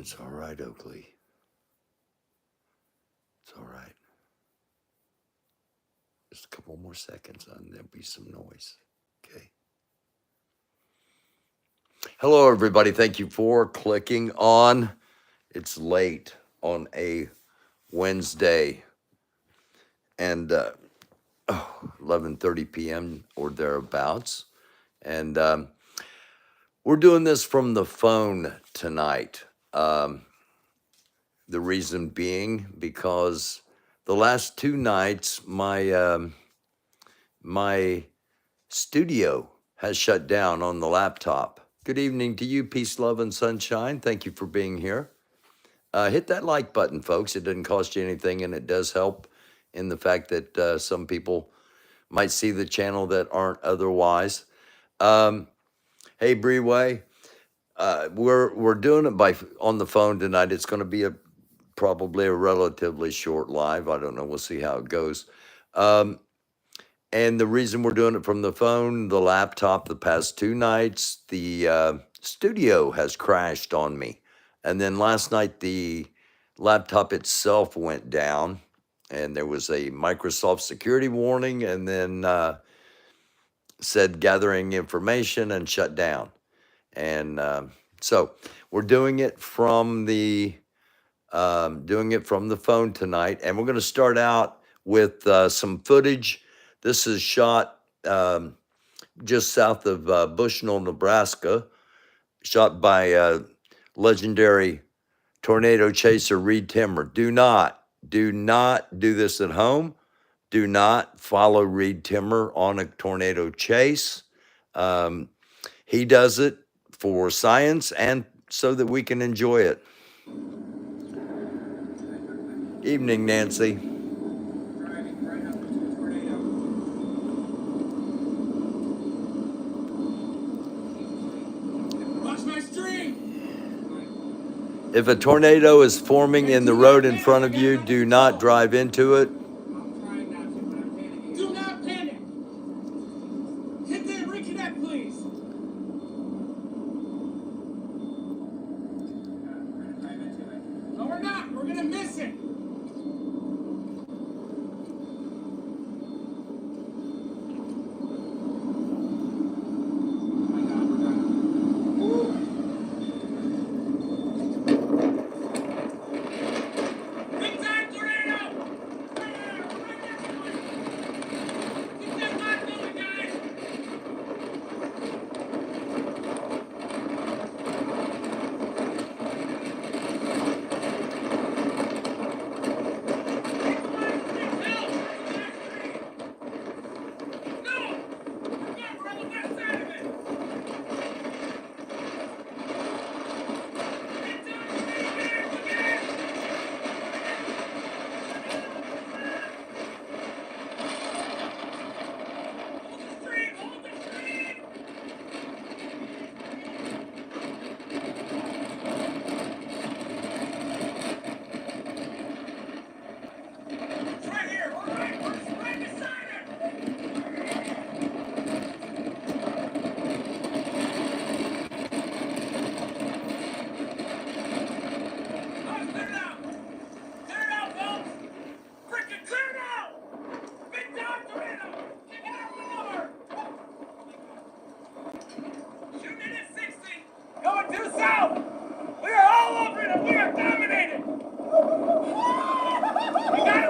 It's all right, Oakley. It's all right. Just a couple more seconds and there'll be some noise. Okay. Hello, everybody. Thank you for clicking on. It's late on a Wednesday and 11:30 p.m. or thereabouts. And we're doing this from the phone tonight. The reason being because the last two nights, my studio has shut down on the laptop. Good evening to you, peace, love, and sunshine. Thank you for being here. Hit that like button, folks. It doesn't cost you anything, and it does help in the fact that some people might see the channel that aren't otherwise. Hey, Breeway, we're doing it on the phone tonight. It's going to be probably a relatively short live. I don't know. We'll see how it goes. And the reason we're doing it from the phone, the laptop, the past two nights, the studio has crashed on me. And then last night, the laptop itself went down, and there was a Microsoft security warning, and then said gathering information and shut down. And so we're doing it from the phone tonight, and we're going to start out with some footage. This is shot just south of Bushnell, Nebraska, shot by legendary tornado chaser Reed Timmer. Do not do this at home. Do not follow Reed Timmer on a tornado chase. He does it for science and so that we can enjoy it. Evening, Nancy. If a tornado is forming in the road in front of you, do not drive into it. Do not panic. Hit the reconnect, please. No, we're not. We're gonna miss it.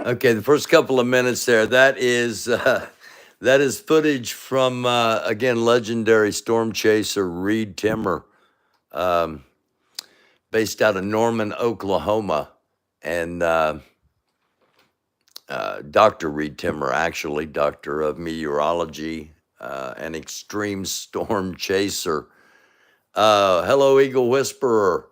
Okay, the first couple of minutes there, that is footage from, again, legendary storm chaser Reed Timmer, based out of Norman, Oklahoma. And Dr. Reed Timmer, actually, doctor of meteorology, an extreme storm chaser. Hello, Eagle Whisperer.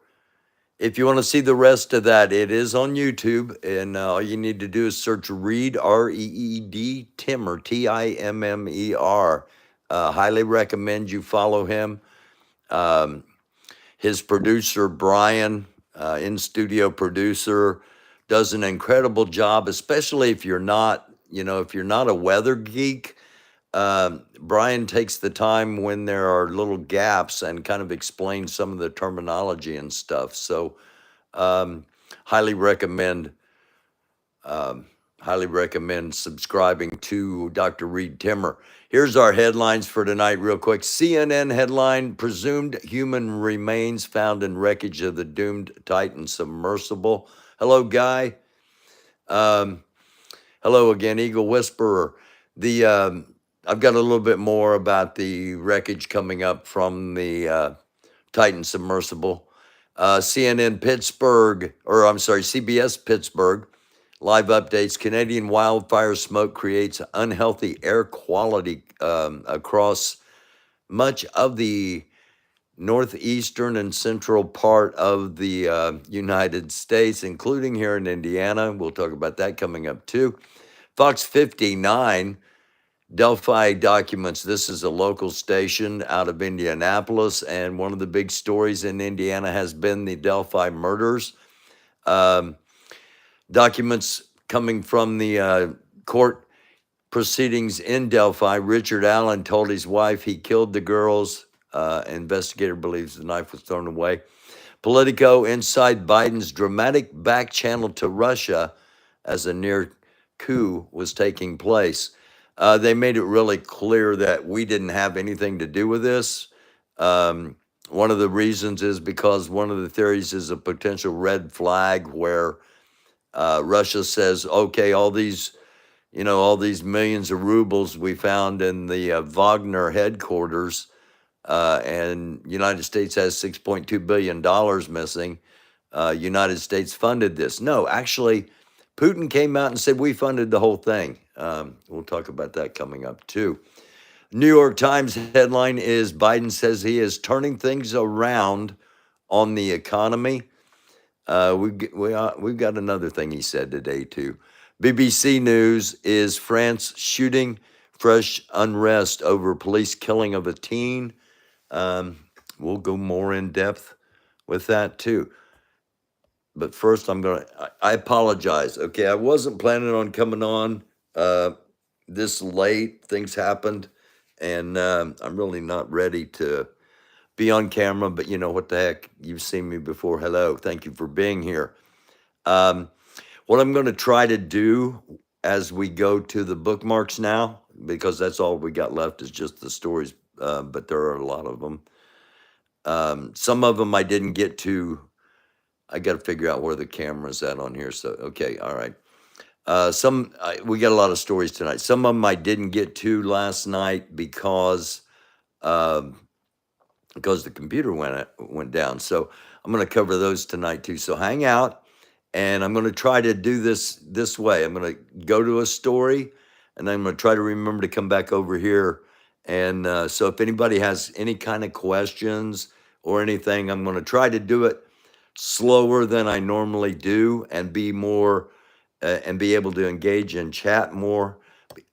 If you want to see the rest of that, it is on YouTube, and all you need to do is search Reed, R-E-E-D, Timmer, T-I-M-M-E-R. Highly recommend you follow him. His producer, Brian, in-studio producer, does an incredible job, especially if you're not, if you're not a weather geek. Brian takes the time when there are little gaps and kind of explains some of the terminology and stuff. So Um, highly recommend um, highly recommend subscribing to Dr. Reed Timmer. Here's our headlines for tonight, real quick. CNN headline: Presumed human remains found in wreckage of the doomed Titan submersible. Hello, Guy. Um, hello again, Eagle Whisperer. The I've got a little bit more about the wreckage coming up from the Titan submersible. CNN Pittsburgh, or I'm sorry, CBS Pittsburgh. Live updates: Canadian wildfire smoke creates unhealthy air quality across much of the northeastern and central part of the United States, including here in Indiana. We'll talk about that coming up too. Fox 59, Delphi documents. This is a local station out of Indianapolis, and one of the big stories in Indiana has been the Delphi murders. Documents coming from the court proceedings in Delphi. Richard Allen told his wife he killed the girls. Investigator believes the knife was thrown away. Politico: inside Biden's dramatic back channel to Russia as a near coup was taking place. They made it really clear that we didn't have anything to do with this. One of the reasons is because one of the theories is a potential red flag where Russia says, okay, all these millions of rubles we found in the Wagner headquarters, and United States has $6.2 billion missing. United States funded this. No, actually, Putin came out and said we funded the whole thing. We'll talk about that coming up too. New York Times headline is: Biden says he is turning things around on the economy. We've got another thing he said today too. BBC News is: France shooting, fresh unrest over police killing of a teen. We'll go more in depth with that too. But first, I apologize. Okay, I wasn't planning on coming on this late. Things happened, and I'm really not ready to be on camera, but you know what the heck? You've seen me before. Hello. Thank you for being here. What I'm going to try to do as we go to the bookmarks now, because that's all we got left is just the stories, but there are a lot of them. Some of them I didn't get to. I got to figure out where the camera's at on here. So, okay, all right. We got a lot of stories tonight. Some of them I didn't get to last night because the computer went down. So I'm going to cover those tonight too. So hang out, and I'm going to try to do this way. I'm going to go to a story, and then I'm going to try to remember to come back over here. And so if anybody has any kind of questions or anything, I'm going to try to do it slower than I normally do and be more and be able to engage and chat more.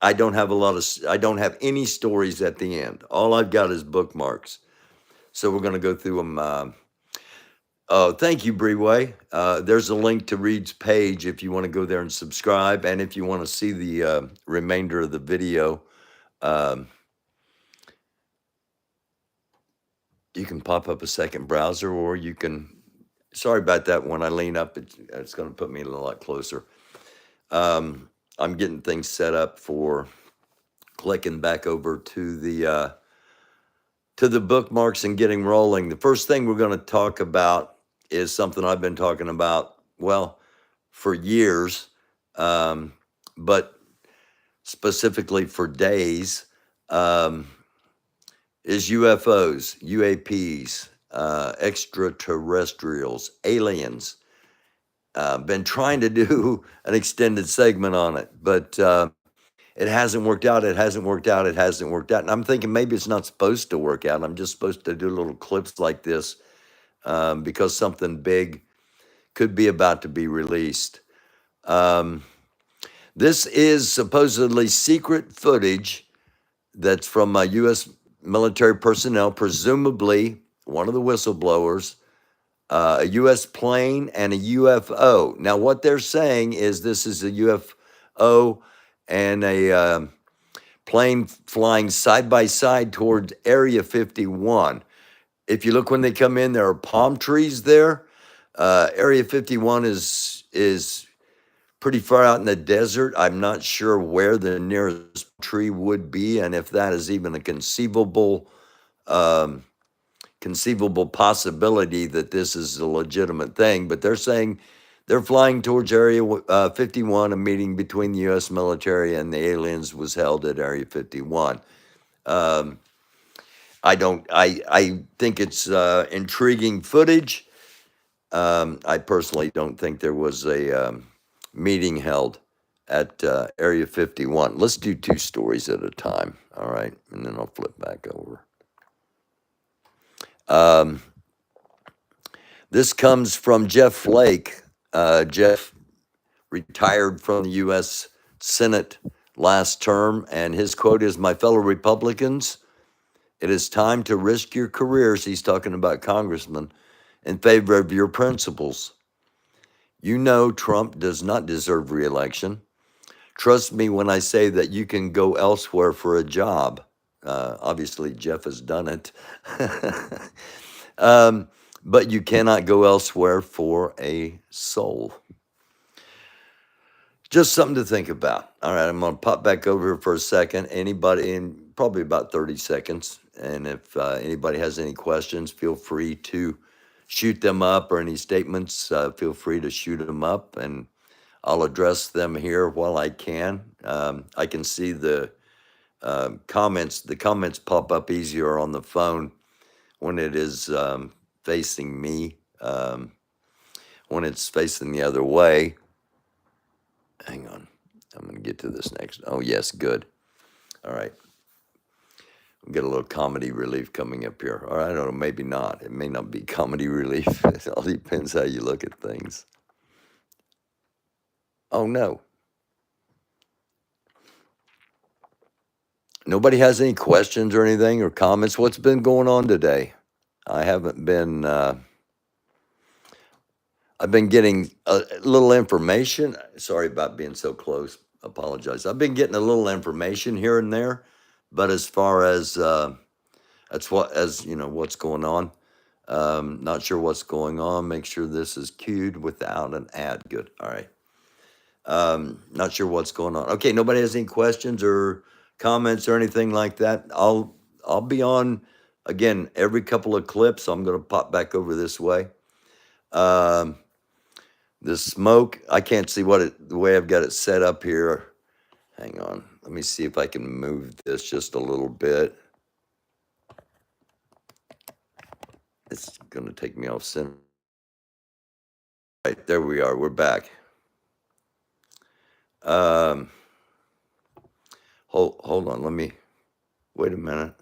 I don't have any stories at the end. All I've got is bookmarks. So we're going to go through them. Oh, thank you, Breeway. There's a link to Reed's page if you want to go there and subscribe. And if you want to see the remainder of the video, you can pop up a second browser, or you can, sorry about that, when I lean up, it's going to put me a lot closer. I'm getting things set up for clicking back over to the bookmarks and getting rolling. The first thing we're going to talk about is something I've been talking about, well, for years, but specifically for days, is UFOs, UAPs, extraterrestrials, aliens. Been trying to do an extended segment on it, but it hasn't worked out. It hasn't worked out. It hasn't worked out. And I'm thinking maybe it's not supposed to work out. I'm just supposed to do little clips like this because something big could be about to be released. This is supposedly secret footage that's from U.S. military personnel, presumably one of the whistleblowers, a U.S. plane and a UFO. Now, what they're saying is this is a UFO and a plane flying side by side towards Area 51. If you look when they come in, there are palm trees there. Area 51 is pretty far out in the desert. I'm not sure where the nearest tree would be, and if that is even a um, conceivable possibility that this is a legitimate thing. But they're saying they're flying towards Area 51. A meeting between the U.S. military and the aliens was held at Area 51. Um, I think it's intriguing footage. I personally don't think there was a meeting held at Area 51. Let's do two stories at a time, all right? And then I'll flip back over. Um, this comes from Jeff Flake. Jeff retired from the U.S. Senate last term, and his quote is, "My fellow Republicans, it is time to risk your careers," he's talking about congressmen, "in favor of your principles. You know Trump does not deserve reelection. Trust me when I say that you can go elsewhere for a job." Obviously, Jeff has done it. But you cannot go elsewhere for a soul. Just something to think about. All right, I'm going to pop back over here for a second. Anybody, in probably about 30 seconds. And if anybody has any questions, feel free to shoot them up, or any statements, feel free to shoot them up, and I'll address them here while I can. I can see the comments. The comments pop up easier on the phone when it is facing me. When it's facing the other way, hang on, I'm going to get to this next. Oh, yes, good. All right. We'll get a little comedy relief coming up here. Or I don't know, maybe not. It may not be comedy relief. It all depends how you look at things. Oh, no. Nobody has any questions or anything or comments? What's been going on today? I haven't been, I've been getting a little information. Sorry about being so close. Apologize. I've been getting a little information here and there, but as far as what's going on, not sure what's going on. Make sure this is queued without an ad. Good. All right. Not sure what's going on. Okay. Nobody has any questions or comments or anything like that. I'll be on again every couple of clips. I'm going to pop back over this way. The smoke, I can't see the way I've got it set up here. Hang on. Let me see if I can move this just a little bit. It's going to take me off center. Right, there we are. We're back. Hold on. Let me, wait a minute.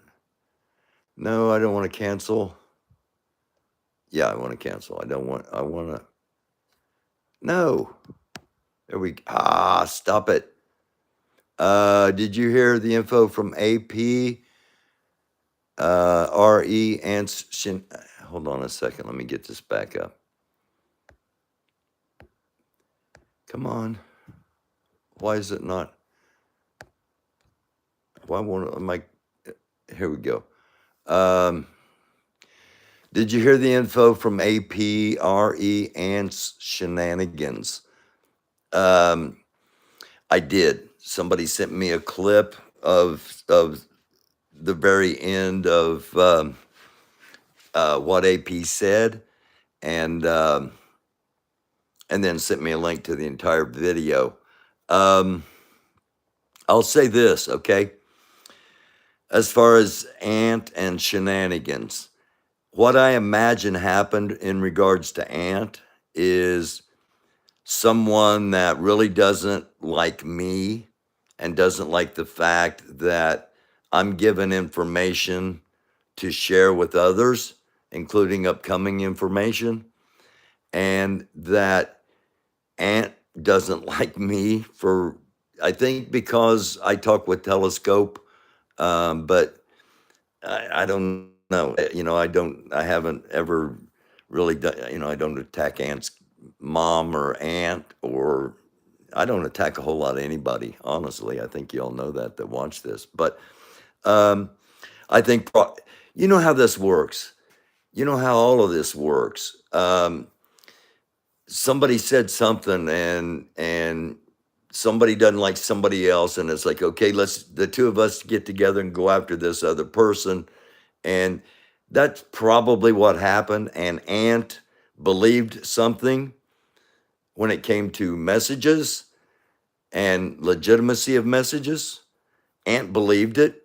No, I don't want to cancel. Yeah, I want to cancel. I want to, no. There we, stop it. Did you hear the info from AP? RE and hold on a second. Let me get this back up. Come on. Why is it not? Why won't my? Here we go. Did you hear the info from AP, RE, and shenanigans? I did. Somebody sent me a clip of the very end of what AP said, and then sent me a link to the entire video. I'll say this, okay? As far as Ant and shenanigans, what I imagine happened in regards to Ant is someone that really doesn't like me and doesn't like the fact that I'm given information to share with others, including upcoming information, and that Ant doesn't like me for, I think, because I talk with Telescope, but I don't know. I haven't ever really done, I don't attack Ant's mom or aunt, or I don't attack a whole lot of anybody, honestly. I think you all know that watch this. But I think, you know how this works. You know how all of this works. somebody said something and somebody doesn't like somebody else, and it's like, okay, let's the two of us get together and go after this other person. And that's probably what happened. And Ant believed something when it came to messages and legitimacy of messages. Ant believed it,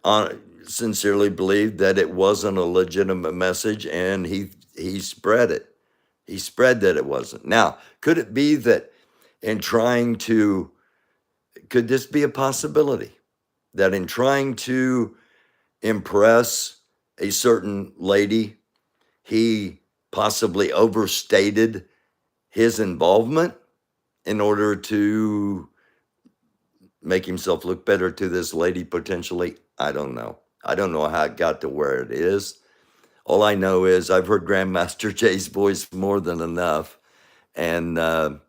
sincerely believed that it wasn't a legitimate message, and he spread it. He spread that it wasn't. Now, could it be that in trying to, could this be a possibility that in trying to impress a certain lady, he possibly overstated his involvement in order to make himself look better to this lady potentially? I don't know. I don't know how it got to where it is. All I know is I've heard Grandmaster Jay's voice more than enough. And the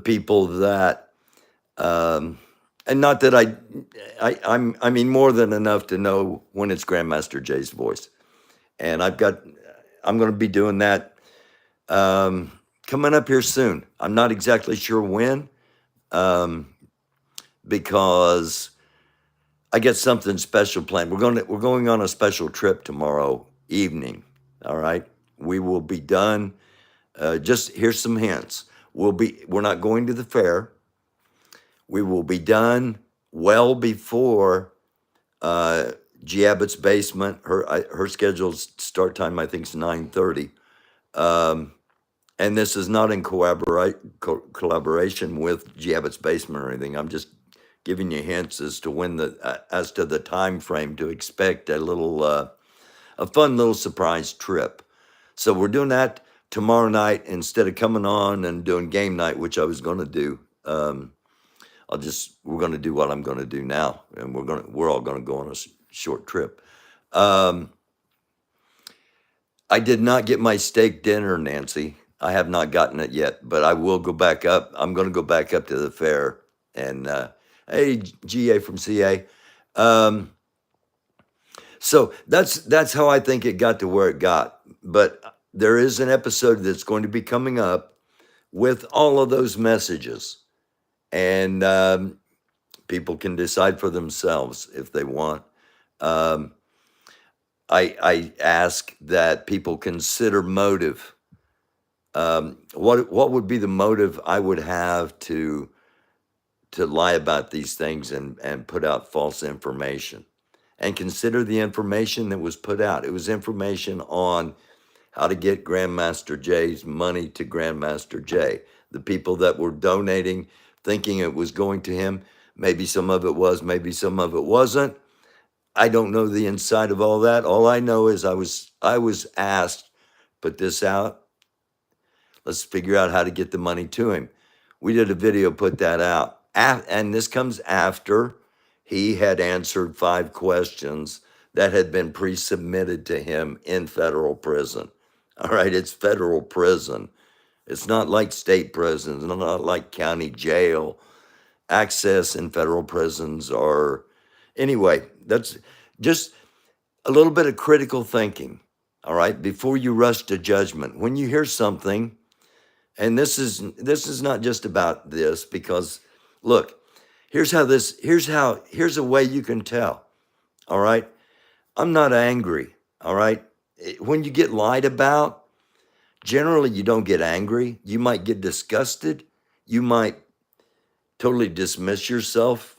people that, and not that I mean more than enough to know when it's Grandmaster Jay's voice. And I'm going to be doing that coming up here soon. I'm not exactly sure when, because I get something special planned. We're going on a special trip tomorrow evening. All right, we will be done. Just here's some hints. We're not going to the fair. We will be done well before G. Abbott's basement. Her scheduled start time, I think, is 9:30. And this is not in collaboration with G. Abbott's basement or anything. I'm just giving you hints as to when as to the time frame to expect a fun little surprise trip. So we're doing that tomorrow night instead of coming on and doing game night, which I was going to do. We're going to do what I'm going to do now, and we're all going to go on a short trip. I did not get my steak dinner, Nancy. I have not gotten it yet, but I will go back up. I'm going to go back up to the fair. And hey, GA from CA. So that's how I think it got to where it got. But there is an episode that's going to be coming up with all of those messages, and people can decide for themselves if they want. I ask that people consider motive. What would be the motive I would have to lie about these things and put out false information? And consider the information that was put out. It was information on how to get Grandmaster Jay's money to Grandmaster Jay. The people that were donating, thinking it was going to him, maybe some of it was, maybe some of it wasn't. I don't know the inside of all that. All I know is I was asked, put this out. Let's figure out how to get the money to him. We did a video, put that out. And this comes after he had answered 5 questions that had been pre-submitted to him in federal prison. All right, it's federal prison. It's not like state prisons, not like county jail. Access in federal prisons are, anyway, that's just a little bit of critical thinking, all right, before you rush to judgment. When you hear something, and this is not just about this, because look, here's a way you can tell, all right? I'm not angry, all right? When you get lied about, generally you don't get angry. You might get disgusted. You might totally dismiss yourself,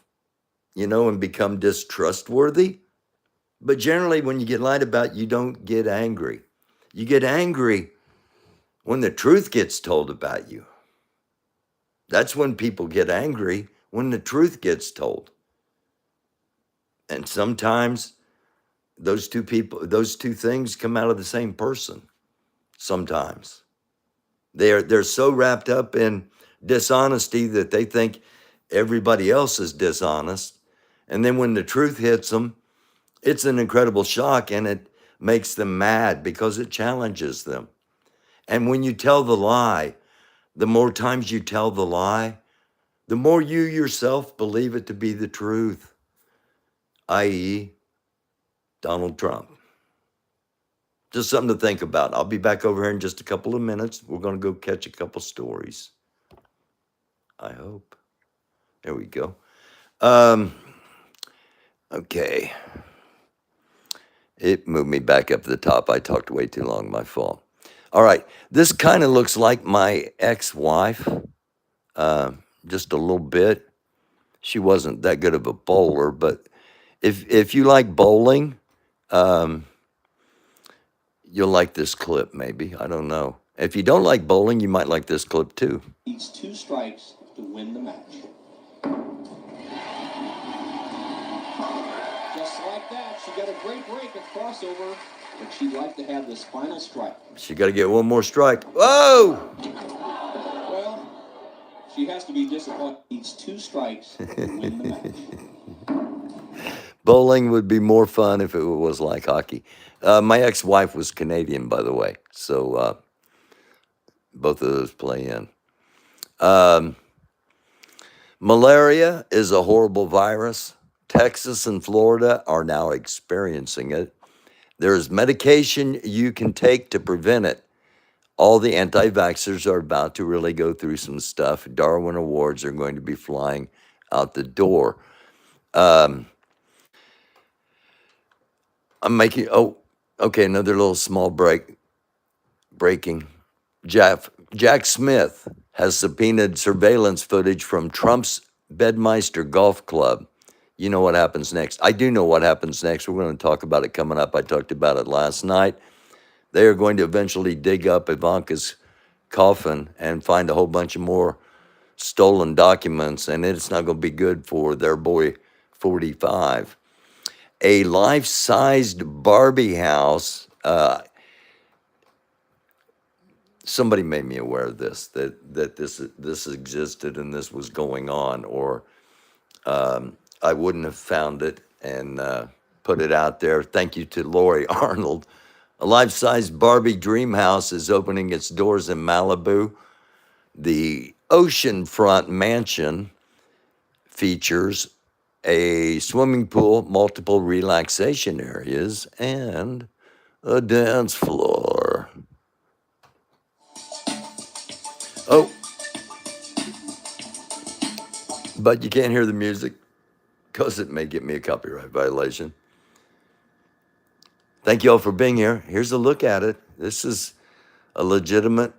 and become distrustworthy. But generally, when you get lied about, you don't get angry. You get angry when the truth gets told about you. That's when people get angry, when the truth gets told. And sometimes those two things come out of the same person. Sometimes they're so wrapped up in dishonesty that they think everybody else is dishonest. And then when the truth hits them, it's an incredible shock, and it makes them mad because it challenges them. And when you tell the lie, the more times you tell the lie, the more you yourself believe it to be the truth, i.e., Donald Trump. Just something to think about. I'll be back over here in just a couple of minutes. We're going to go catch a couple stories. I hope. There we go. Okay. It moved me back up to the top. I talked way too long. My fault. All right. This kind of looks like my ex-wife, just a little bit. She wasn't that good of a bowler, but if you like bowling, um, you'll like this clip. Maybe, I don't know. If you don't like bowling, you might like this clip too. Needs 2 strikes to win the match. Just like that, she got a great break at crossover, but she'd like to have this final strike. She got to get one more strike. Whoa! Well, she has to be disappointed. Needs 2 strikes to win the match. Bowling would be more fun if it was like hockey. My ex-wife was Canadian, by the way, so both of those play in. Malaria is a horrible virus. Texas and Florida are now experiencing it. There's medication you can take to prevent it. All the anti-vaxxers are about to really go through some stuff. Darwin Awards are going to be flying out the door. I'm making, another little small breaking. Jack Smith has subpoenaed surveillance footage from Trump's Bedminster Golf Club. You know what happens next. I do know what happens next. We're going to talk about it coming up. I talked about it last night. They are going to eventually dig up Ivanka's coffin and find a whole bunch of more stolen documents, and it's not going to be good for their boy 45. A life-sized Barbie house. Somebody made me aware of this, that this existed and this was going on, or I wouldn't have found it and put it out there. Thank you to Lori Arnold. A life-sized Barbie dream house is opening its doors in Malibu. The oceanfront mansion features a swimming pool, multiple relaxation areas, and a dance floor. Oh, but you can't hear the music because it may get me a copyright violation. Thank you all for being here. Here's a look at it. This is a legitimate.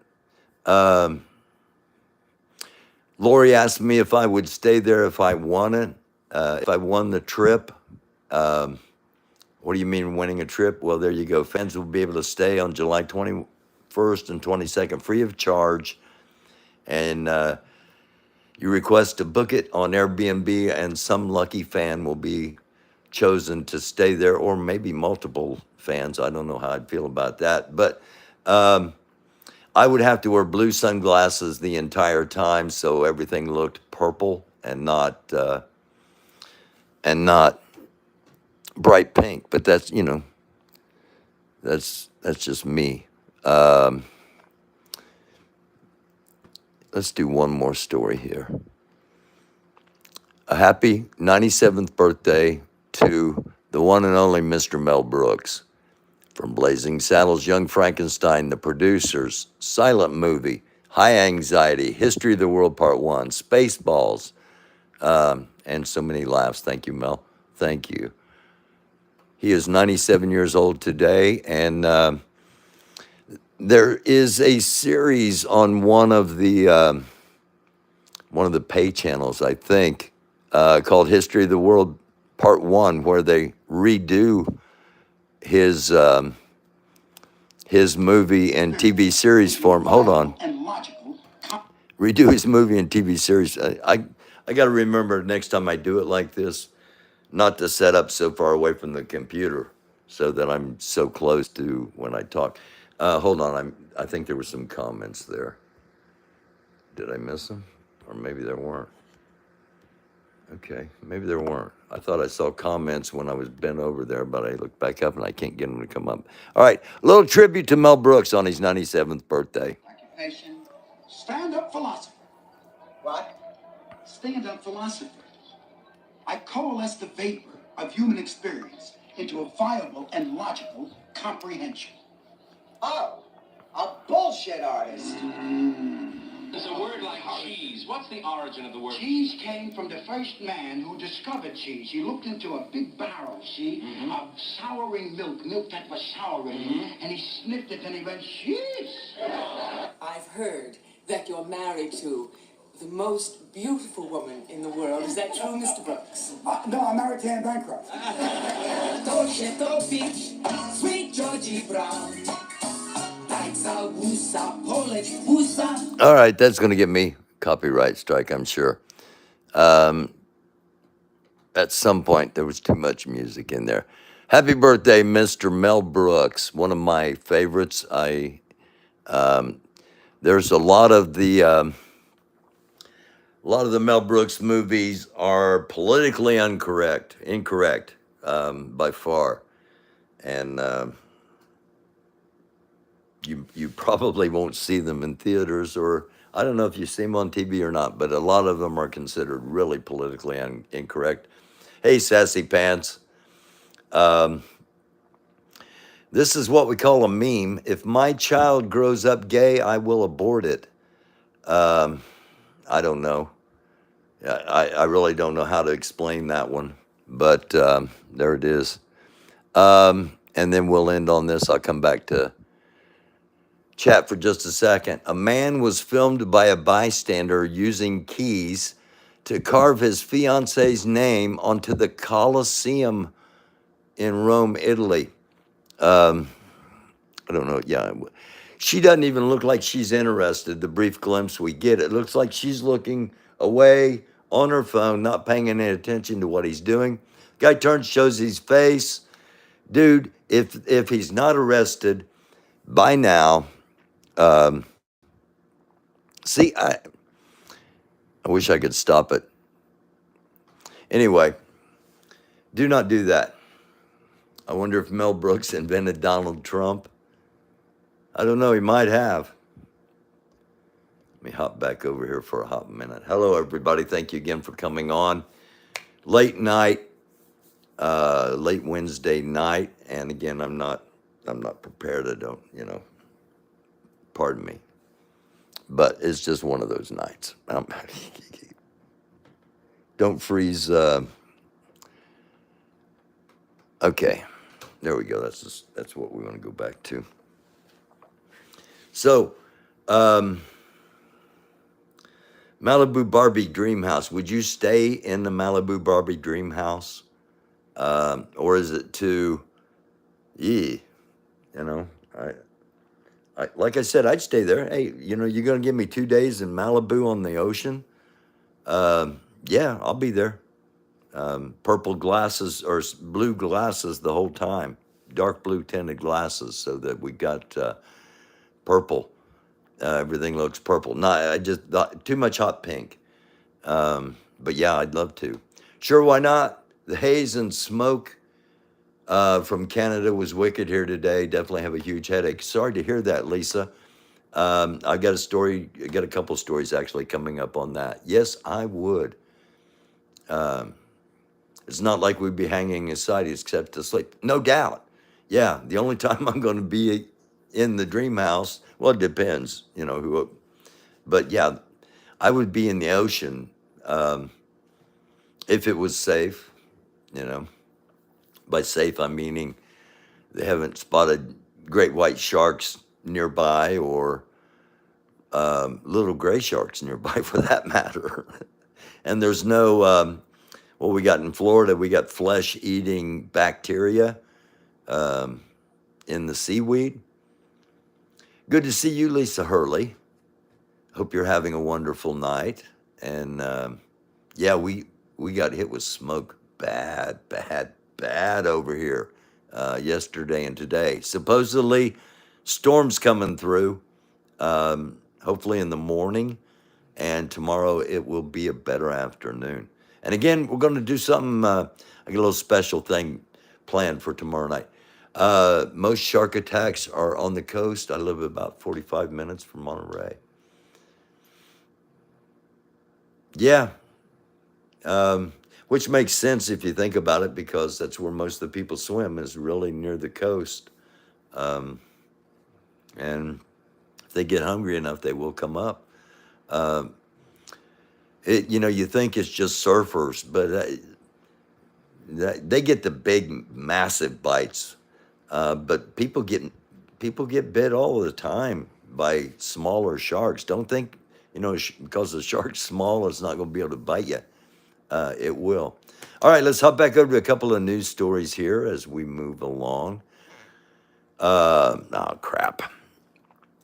Lori asked me if I would stay there if I won it, if I won the trip. What do you mean winning a trip? Well, there you go. Fans will be able to stay on July 21st and 22nd free of charge. And you request to book it on Airbnb, and some lucky fan will be chosen to stay there, or maybe multiple fans. I don't know how I'd feel about that. But I would have to wear blue sunglasses the entire time, so everything looked purple and not bright pink. But that's, that's just me. Let's do one more story here. A happy 97th birthday to the one and only Mr. Mel Brooks. From Blazing Saddles, Young Frankenstein, The Producers, Silent Movie, High Anxiety, History of the World Part 1, Spaceballs, and so many laughs. Thank you, Mel. Thank you. He is 97 years old today, and there is a series on one of the pay channels, I think, called History of the World Part 1, where they redo his movie and TV series form. Hold on. Redo his movie and TV series. I got to remember next time I do it like this, not to set up so far away from the computer so that I'm so close to when I talk. Hold on. I think there were some comments there. Did I miss them? Or maybe there weren't. Okay, maybe there weren't. I thought I saw comments when I was bent over there, but I looked back up and I can't get them to come up. All right, a little tribute to Mel Brooks on his 97th birthday. Occupation, stand-up philosopher. What? Stand-up philosopher. I coalesce the vapor of human experience into a viable and logical comprehension. bloodshed artist. There's a word like cheese. What's the origin of the word? Cheese came from the first man who discovered cheese. He looked into a big barrel, see, of souring milk that was souring, and he sniffed it and he went, cheese. I've heard that you're married to the most beautiful woman in the world. Is that true, Mr. Brooks? No, I'm married to Anne Bancroft. Beach, sweet Georgie Brown. All right, that's going to get me copyright strike, I'm sure. At some point, there was too much music in there. Happy birthday, Mr. Mel Brooks, one of my favorites. There's a lot of the Mel Brooks movies are politically incorrect by far, and you probably won't see them in theaters, or I don't know if you see them on TV or not, but a lot of them are considered really politically incorrect. Hey, Sassy Pants. This is what we call a meme. If my child grows up gay, I will abort it. I don't know. I really don't know how to explain that one, but there it is. And then we'll end on this. I'll come back to chat for just a second. A man was filmed by a bystander using keys to carve his fiance's name onto the Colosseum in Rome, Italy. I don't know. Yeah. She doesn't even look like she's interested. The brief glimpse we get, it looks like she's looking away on her phone, not paying any attention to what he's doing. Guy turns, shows his face. Dude, if he's not arrested by now, see, I wish I could stop it. Anyway, do not do that. I wonder if Mel Brooks invented Donald Trump. I don't know, he might have. Let me hop back over here for a hot minute. Hello, everybody. Thank you again for coming on. Late night, late Wednesday night, and again, I'm not prepared. I don't, pardon me, but it's just one of those nights. Don't freeze. Okay, there we go. That's what we want to go back to. So, Malibu Barbie Dream House. Would you stay in the Malibu Barbie Dream House? Or is it too, I like I said, I'd stay there. Hey, you're going to give me 2 days in Malibu on the ocean? Yeah, I'll be there. Purple glasses or blue glasses the whole time. Dark blue tinted glasses so that we got purple. Everything looks purple. No, I just thought too much hot pink. But yeah, I'd love to. Sure, why not? The haze and smoke from Canada was wicked here today. Definitely have a huge headache. Sorry to hear that, Lisa. I got a couple stories actually coming up on that. Yes, I would. It's not like we'd be hanging aside except to sleep. No doubt. Yeah, the only time I'm going to be in the dream house, well, it depends, who. But yeah, I would be in the ocean if it was safe, By safe, I'm meaning they haven't spotted great white sharks nearby or little gray sharks nearby for that matter. And there's no, what we got in Florida, we got flesh-eating bacteria in the seaweed. Good to see you, Lisa Hurley. Hope you're having a wonderful night. And yeah, we got hit with smoke bad over here yesterday and today. Supposedly, storms coming through, hopefully in the morning, and tomorrow it will be a better afternoon. And again, we're going to do something, I got a little special thing planned for tomorrow night. Most shark attacks are on the coast. I live about 45 minutes from Monterey. Yeah. Which makes sense if you think about it, because that's where most of the people swim, is really near the coast. And they get hungry enough, they will come up. You think it's just surfers, but they get the big, massive bites. But people get bit all the time by smaller sharks. Don't think because the shark's small, it's not going to be able to bite you. It will. All right, let's hop back over to a couple of news stories here as we move along. Oh crap!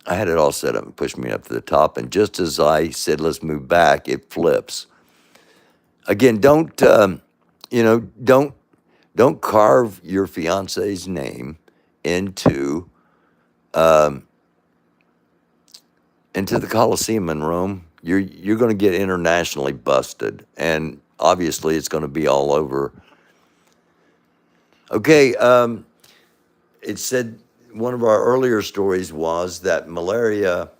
I had it all set up and pushed me up to the top, and just as I said, let's move back, it flips. Again, don't carve your fiance's name into the Colosseum in Rome. You're going to get internationally busted, and obviously it's going to be all over. Okay, it said one of our earlier stories was that malaria.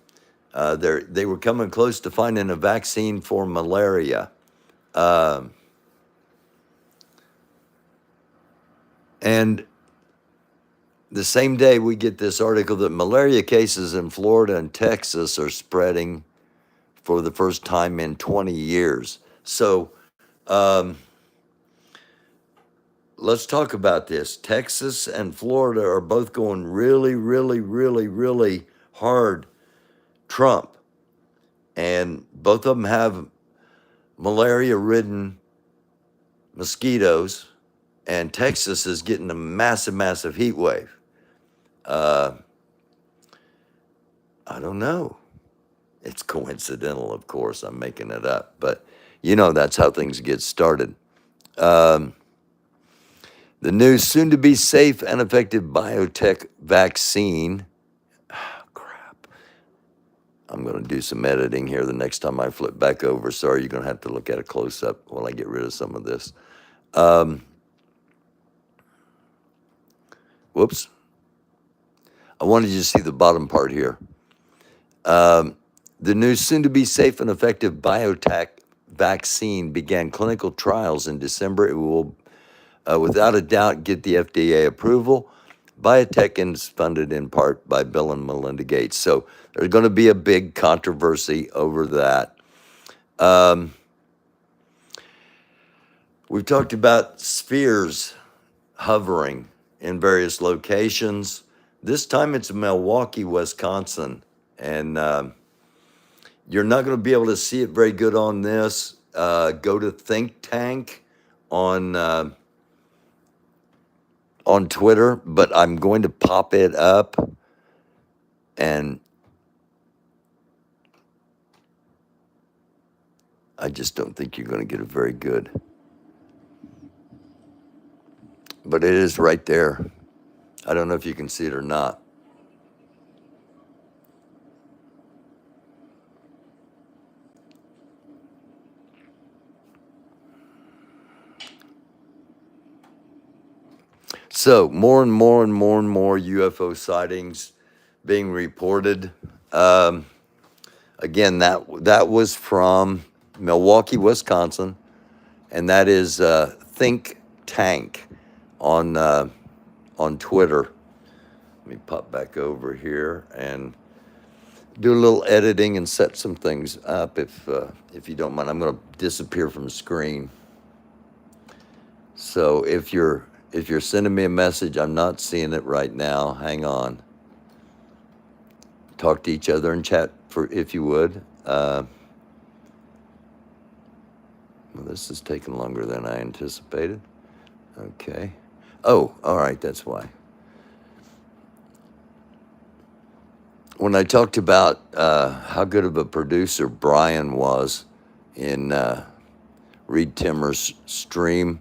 They were coming close to finding a vaccine for malaria. And the same day we get this article that malaria cases in Florida and Texas are spreading for the first time in 20 years. So let's talk about this. Texas and Florida are both going really, really, really, really hard Trump. And both of them have malaria-ridden mosquitoes. And Texas is getting a massive, massive heat wave. I don't know. It's coincidental, of course. I'm making it up. But, that's how things get started. The new soon-to-be safe and effective biotech vaccine. Oh, crap. I'm going to do some editing here the next time I flip back over. Sorry, you're going to have to look at a close-up while I get rid of some of this. Whoops. I wanted you to see the bottom part here. The new soon-to-be safe and effective biotech vaccine began clinical trials in December. It will, without a doubt, get the FDA approval. Biotech is funded in part by Bill and Melinda Gates. So there's going to be a big controversy over that. We've talked about spheres hovering in various locations. This time it's Milwaukee, Wisconsin. And you're not going to be able to see it very good on this. Go to Think Tank on Twitter, but I'm going to pop it up, and I just don't think you're going to get it very good. But it is right there. I don't know if you can see it or not. So more and more and more and more UFO sightings being reported. Again, that was from Milwaukee, Wisconsin, and that is Think Tank on Twitter. Let me pop back over here and do a little editing and set some things up if you don't mind. I'm going to disappear from the screen. So if you're sending me a message, I'm not seeing it right now. Hang on. Talk to each other and chat if you would. Well, this is taking longer than I anticipated. Okay. Oh, all right. That's why. When I talked about how good of a producer Brian was in Reed Timmer's stream,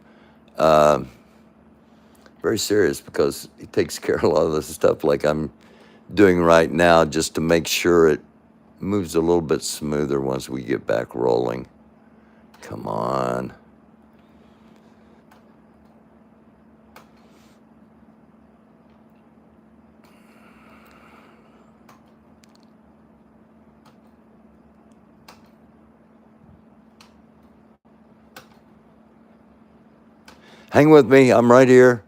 very serious, because he takes care of a lot of this stuff like I'm doing right now, just to make sure it moves a little bit smoother once we get back rolling. Come on. Hang with me. I'm right here.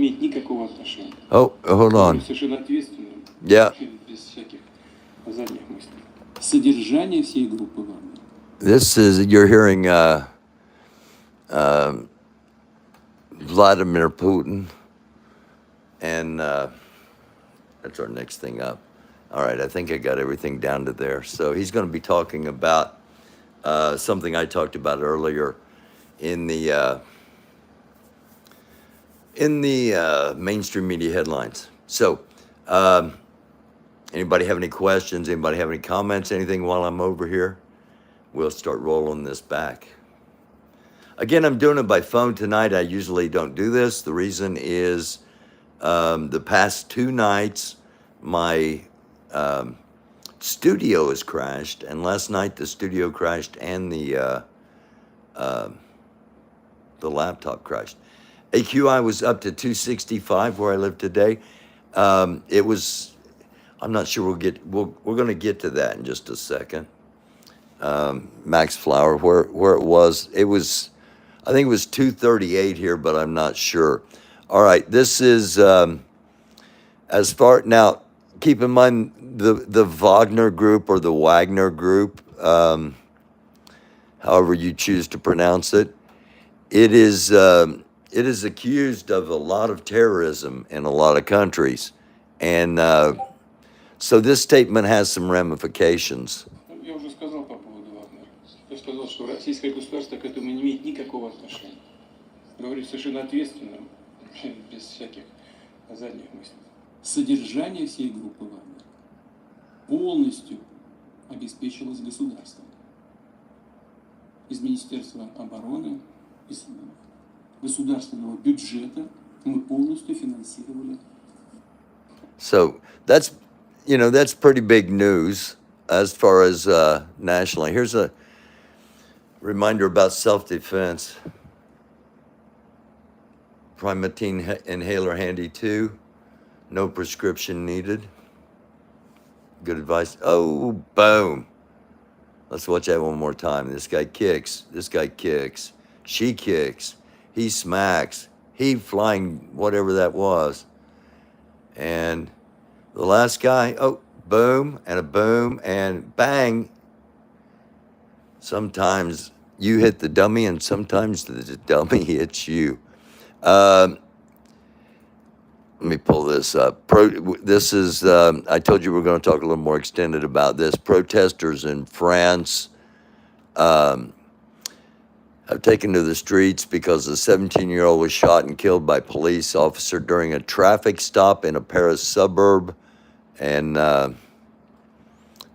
Иметь никакого отношения. Oh, hold on. Совершенно ответственным. Yeah. Без всяких задних мыслей. Содержание всей группы Вагнера. This is, you're hearing Vladimir Putin, and that's our next thing up. All right, I think I got everything down to there. So he's going to be talking about something I talked about earlier in the mainstream media headlines. So, anybody have any questions? Anybody have any comments? Anything while I'm over here? We'll start rolling this back. Again, I'm doing it by phone tonight. I usually don't do this. The reason is the past 2 nights, my studio has crashed, and last night the studio crashed and the laptop crashed. AQI was up to 265 where I live today. It was, I'm not sure we're going to get to that in just a second. Max Flower, where it was, I think it was 238 here, but I'm not sure. All right, this is as far now. Keep in mind the Wagner group or the Wagner group, however you choose to pronounce it. It is accused of a lot of terrorism in a lot of countries, and so this statement has some ramifications. Я уже сказал по поводу Вагнера. Я сказал, что российское государство к этому не имеет никакого отношения. Говорит совершенно ответственным, без всяких задних мыслей. Содержание всей группы Вагнера полностью обеспечилось государством. Из Министерства обороны, из государственного бюджета мы полностью финансировали. So that's pretty big news as far as nationally. Here's a reminder about self-defense. Primatine inhaler handy too. No prescription needed. Good advice. Oh, boom. Let's watch that one more time. This guy kicks. This guy kicks. She kicks. He smacks. He flying whatever that was. And the last guy, oh, boom, and a boom, and bang. Sometimes you hit the dummy, and sometimes the dummy hits you. Let me pull this up. This is, I told you we're going to talk a little more extended about this. Protesters in France have taken to the streets because a 17-year-old was shot and killed by a police officer during a traffic stop in a Paris suburb. And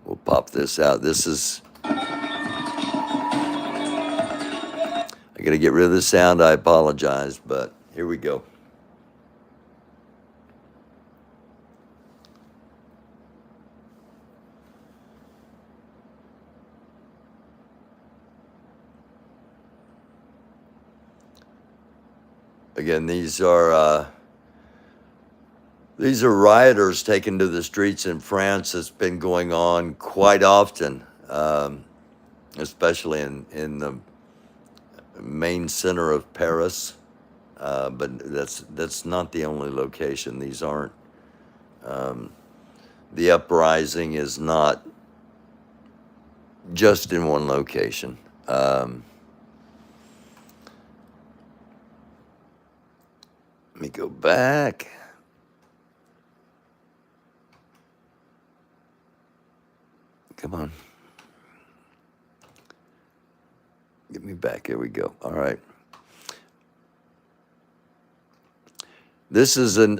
we'll pop this out. This is, I got to get rid of the sound. I apologize, but here we go. Again, these are rioters taken to the streets in France. It's been going on quite often, especially in the main center of Paris. But that's not the only location. These aren't. The uprising is not just in one location. Let me go back. Come on. Get me back. Here we go. All right. This is a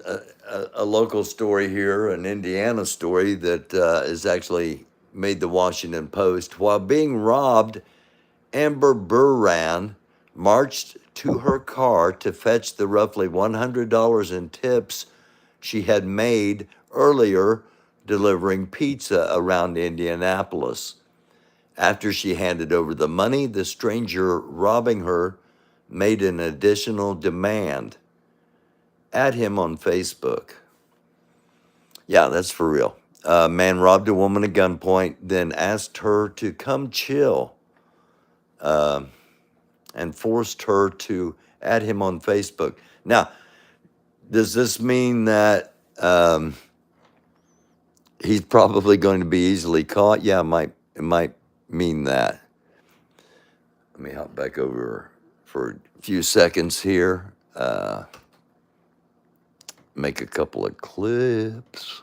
local story here, an Indiana story that is actually made the Washington Post. While being robbed, Amber Burran marched to her car to fetch the roughly $100 in tips she had made earlier delivering pizza around Indianapolis. After she handed over the money, the stranger robbing her made an additional demand. Add him on Facebook. Yeah, that's for real. A man robbed a woman at gunpoint, then asked her to come chill. And forced her to add him on Facebook. Now, Does this mean that he's probably going to be easily caught? Yeah, it might mean that. Let me hop back over for a few seconds here. Make a couple of clips.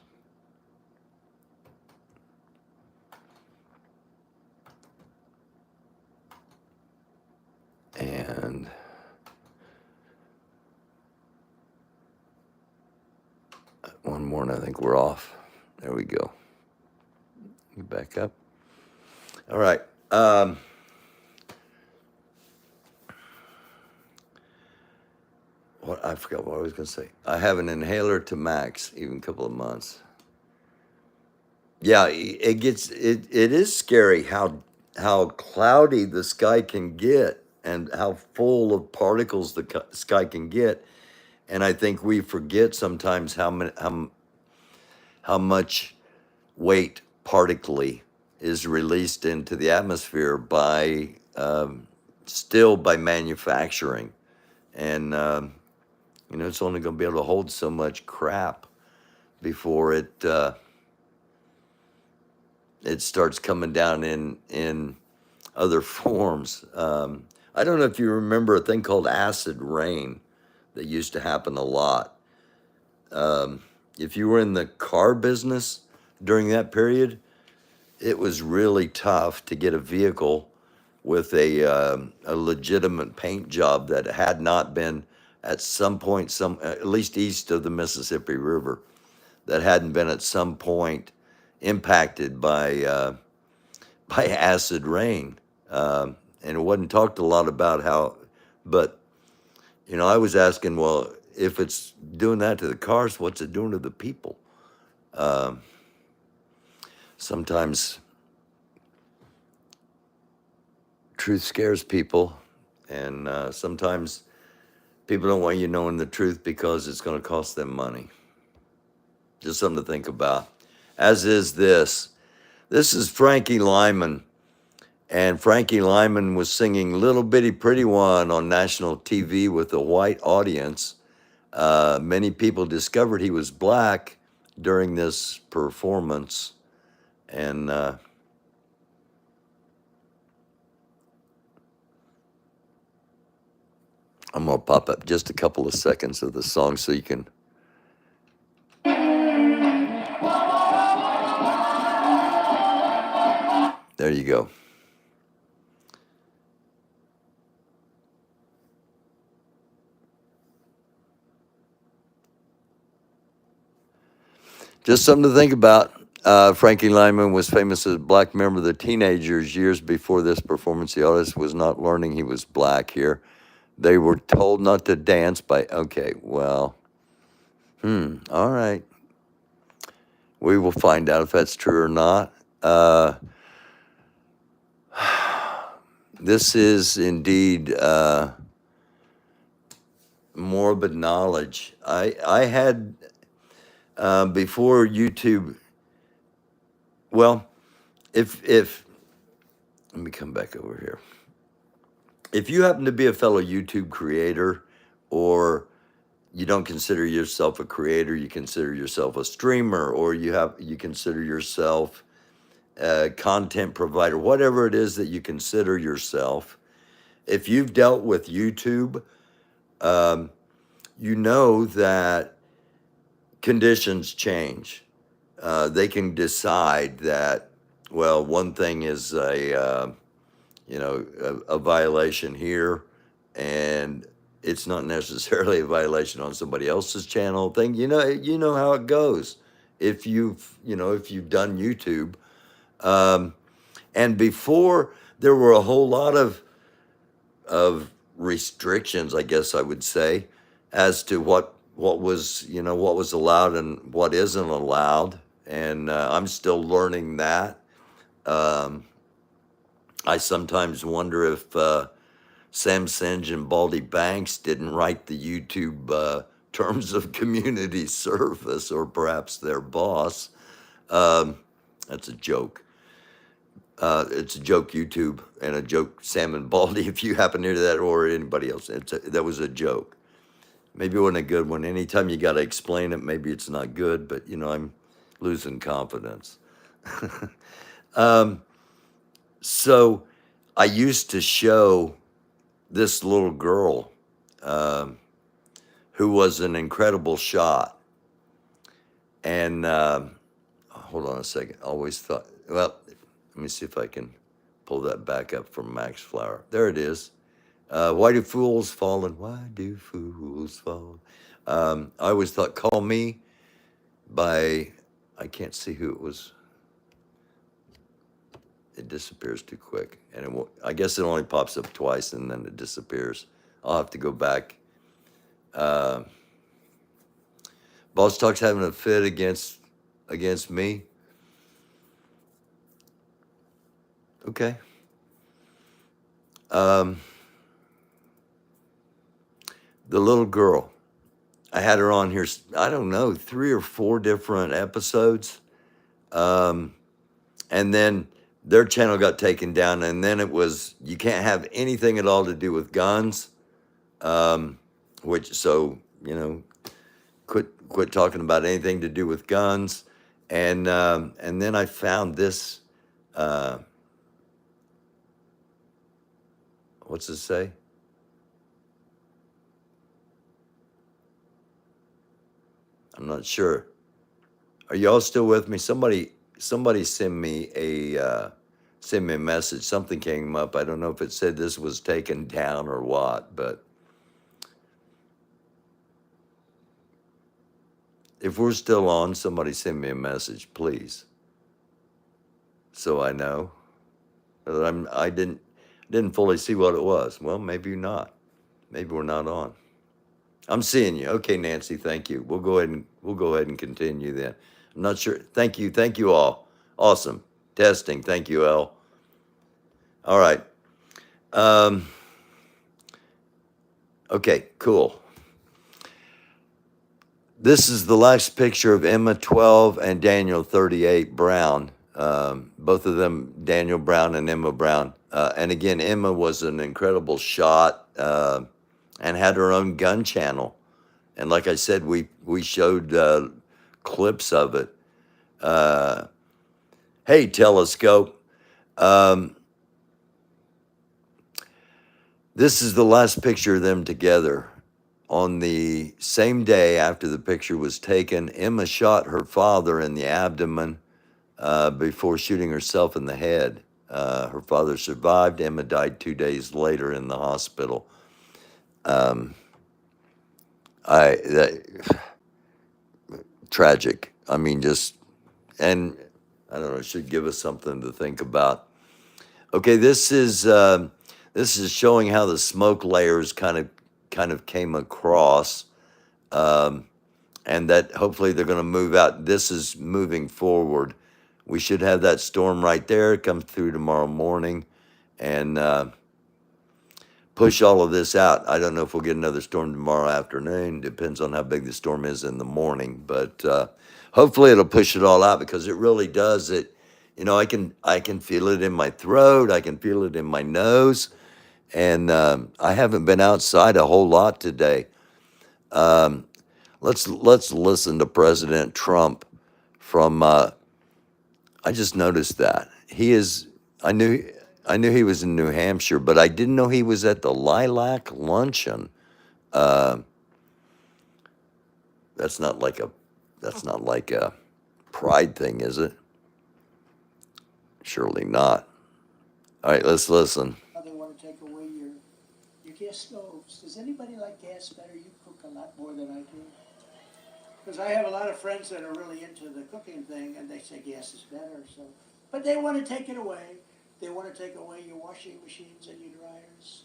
And one more, and I think we're off. There we go. Back up. All right. What I forgot what I was going to say. I have an inhaler to max, even a couple of months. Yeah, it is scary how cloudy the sky can get and how full of particles the sky can get. And I think we forget sometimes how much weight partically is released into the atmosphere by still by manufacturing. And it's only going to be able to hold so much crap before it starts coming down in other forms. I don't know if you remember a thing called acid rain that used to happen a lot. If you were in the car business during that period, it was really tough to get a vehicle with a legitimate paint job that had not been at some point, at least east of the Mississippi River, that hadn't been at some point impacted by acid rain. And it wasn't talked a lot about how, but I was asking, well, if it's doing that to the cars, what's it doing to the people? Sometimes truth scares people, and sometimes people don't want you knowing the truth because it's going to cost them money. Just something to think about. As is this. This is Frankie Lyman, and Frankie Lyman was singing Little Bitty Pretty One on national TV with a white audience. Many people discovered he was black during this performance, and I'm going to pop up just a couple of seconds of the song so you can. There you go. Just something to think about. Frankie Lyman was famous as a black member of the Teenagers years before this performance. The audience was not learning he was black here. They were told not to dance by, okay, well, all right. We will find out if that's true or not. This is indeed morbid knowledge. I had, before YouTube, well, if let me come back over here. If you happen to be a fellow YouTube creator, or you don't consider yourself a creator, you consider yourself a streamer, or you consider yourself a content provider, whatever it is that you consider yourself, if you've dealt with YouTube, you know that conditions change. They can decide that, well, one thing is a violation here, and it's not necessarily a violation on somebody else's channel thing. You know how it goes if you've done YouTube. And before, there were a whole lot of restrictions, I guess I would say, as to what was allowed and what isn't allowed. And I'm still learning that. I sometimes wonder if Sam Singe and Baldy Banks didn't write the YouTube terms of community service, or perhaps their boss. That's a joke. It's a joke, YouTube, and a joke, Sam and Baldy, if you happen to hear that, or anybody else. That was a joke. Maybe it wasn't a good one. Anytime you got to explain it, maybe it's not good, but I'm losing confidence. So I used to show this little girl who was an incredible shot. And hold on a second. Always thought, well, let me see if I can pull that back up from Max Flower. There it is. Why do fools fall and why do fools fall? I always thought, Call Me by, I can't see who it was. It disappears too quick. And I guess it only pops up twice and then it disappears. I'll have to go back. Boss Talk's having a fit against me. Okay. The little girl. I had her on here, I don't know, 3 or 4 different episodes. And then their channel got taken down, and then it was, you can't have anything at all to do with guns. Quit talking about anything to do with guns. And then I found this, what's it say? I'm not sure. Are y'all still with me? Somebody send me a message. Something came up. I don't know if it said this was taken down or what, but if we're still on, somebody send me a message, please, so I know that I didn't fully see what it was. Well, maybe not. Maybe we're not on. I'm seeing you. Okay, Nancy, thank you. We'll go ahead and continue then. I'm not sure. Thank you all. Awesome. Testing. Thank you, Elle. All right. Okay, cool. This is the last picture of Emma 12 and Daniel 38 Brown. Both of them, Daniel Brown and Emma Brown. And again, Emma was an incredible shot and had her own gun channel. And like I said, we showed clips of it. Hey, Telescope. This is the last picture of them together. On the same day after the picture was taken, Emma shot her father in the abdomen before shooting herself in the head. Her father survived. Emma died 2 days later in the hospital. Tragic. I mean, and I don't know, it should give us something to think about. Okay, this is showing how the smoke layers kind of came across, and that hopefully they're going to move out. This is moving forward. We should have that storm right there come through tomorrow morning, and push all of this out. I don't know if we'll get another storm tomorrow afternoon. Depends on how big the storm is in the morning, but hopefully it'll push it all out, because it really does. I can feel it in my throat. I can feel it in my nose, and I haven't been outside a whole lot today. Let's listen to President Trump from. I just noticed that he is. I knew he was in New Hampshire, but I didn't know he was at the Lilac Luncheon. That's not like a pride thing, is it? Surely not. All right, let's listen. They want to take away your gas stoves. Does anybody like gas better? You cook a lot more than I do. Because I have a lot of friends that are really into the cooking thing, and they say gas is better. But they want to take it away. They want to take away your washing machines and your dryers.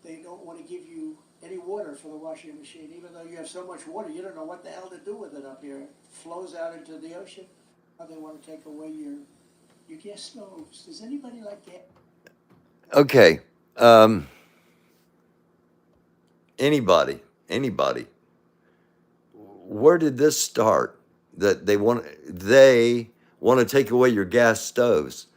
They don't want to give you any water for the washing machine, even though you have so much water. You don't know what the hell to do with it up here. It flows out into the ocean. They want to take away your gas stoves. Does anybody like gas? Okay. Anybody. Where did this start? That they want to take away your gas stoves.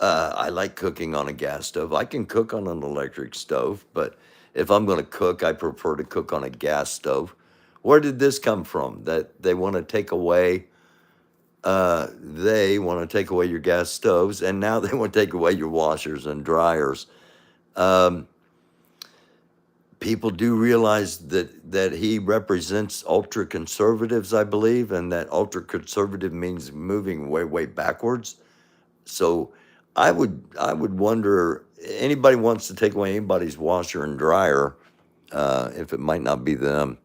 I like cooking on a gas stove. I can cook on an electric stove, but if I'm going to cook, I prefer to cook on a gas stove. Where did this come from? That they want to take away your gas stoves, and now they want to take away your washers and dryers. Um, People do realize that he represents ultra conservatives, I believe, and that ultra conservative means moving way backwards. So I would wonder, anybody wants to take away anybody's washer and dryer, if it might not be them.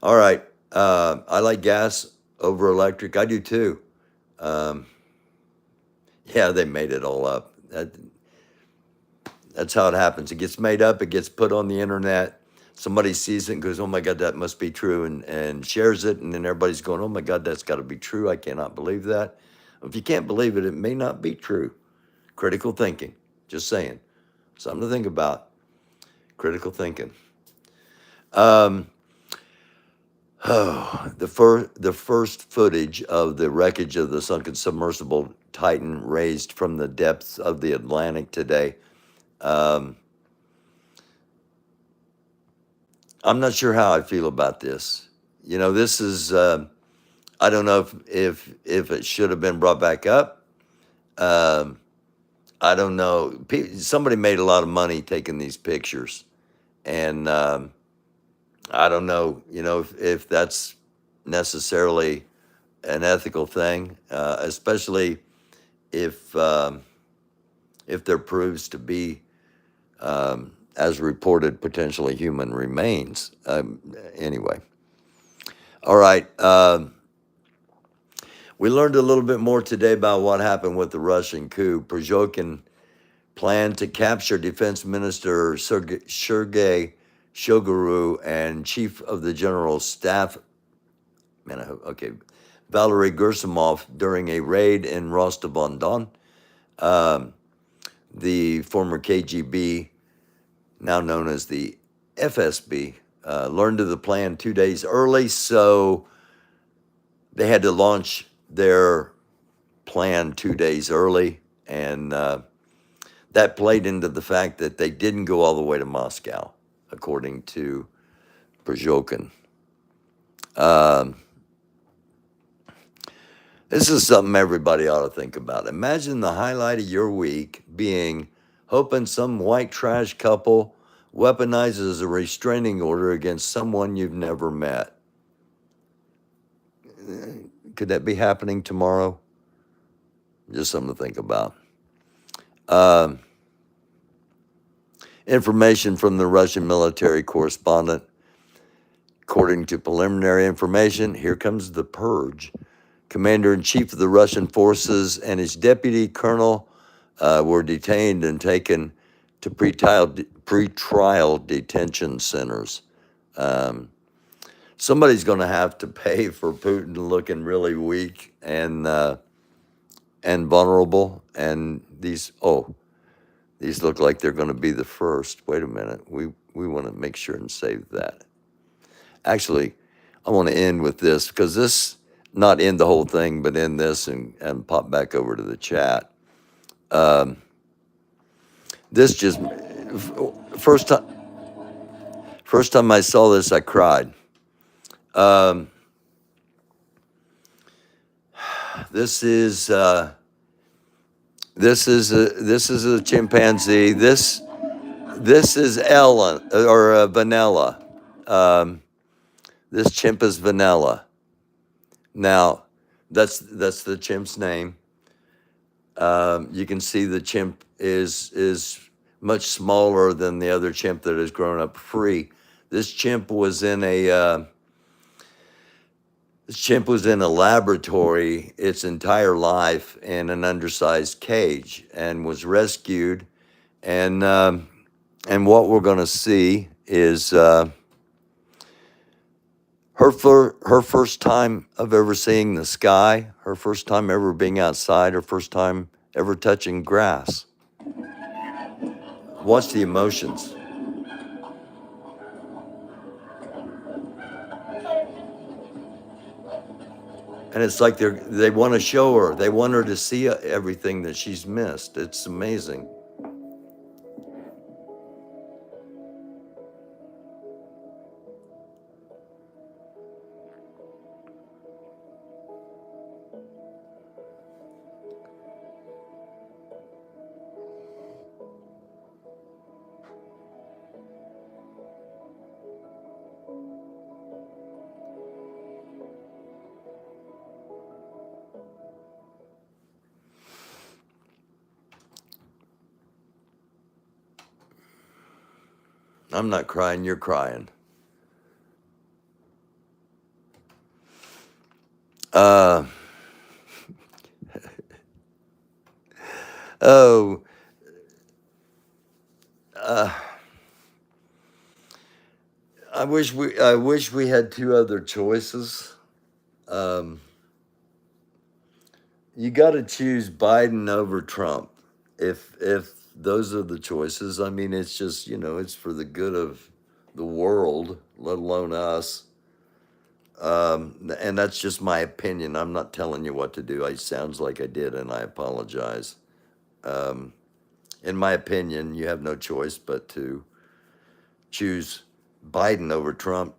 All right, I like gas over electric. I do too. Um, yeah, they made it all up. That's how it happens. It gets made up, it gets put on the internet. Somebody sees it and goes, oh my God, that must be true, and shares it. And then everybody's going, oh my God, that's got to be true. I cannot believe that. If you can't believe it, it may not be true. Critical thinking. Just saying. Something to think about. Critical thinking. Um, the first footage of the wreckage of the sunken submersible Titan raised from the depths of the Atlantic today. Um, I'm not sure how I feel about this. This is I don't know if it should have been brought back up. Um, I don't know. Somebody made a lot of money taking these pictures, and I don't know. If that's necessarily an ethical thing, especially if there proves to be, as reported, potentially human remains. Anyway, all right. We learned a little bit more today about what happened with the Russian coup. Prigozhin planned to capture Defense Minister Sergei Shoigu and Chief of the General Staff, Valery Gersimov during a raid in Rostov-on-Don. The former KGB, now known as the FSB, learned of the plan 2 days early, so they had to launch their plan 2 days early, and that played into the fact that they didn't go all the way to Moscow, according to Prigozhin. This is something everybody ought to think about. Imagine the highlight of your week being hoping some white trash couple weaponizes a restraining order against someone you've never met. Could that be happening tomorrow? Just something to think about. Information from the Russian military correspondent. According to preliminary information, here comes the purge. Commander-in-Chief of the Russian forces and his deputy colonel were detained and taken to pretrial detention centers. Somebody's going to have to pay for Putin looking really weak and vulnerable. And these look like they're going to be the first. Wait a minute. We want to make sure and save that. Actually, I want to end with this, because this, not end the whole thing, but end this and pop back over to the chat. This just, first time I saw this, I cried. This is a chimpanzee. This is Ellen or Vanilla. This chimp is Vanilla. Now, that's the chimp's name. You can see the chimp is much smaller than the other chimp that has grown up free. This chimp was in a laboratory its entire life in an undersized cage, and was rescued. And what we're going to see is her first time of ever seeing the sky, her first time ever being outside, her first time ever touching grass. Watch the emotions. And it's like they want to show her. They want her to see everything that she's missed. It's amazing. I'm not crying, you're crying. Uh, oh, uh, I wish we had two other choices. Um, you got to choose Biden over Trump. If those are the choices, I mean, it's just, it's for the good of the world, let alone us. And that's just my opinion. I'm not telling you what to do. It sounds like I did, and I apologize. In my opinion, you have no choice but to choose Biden over Trump.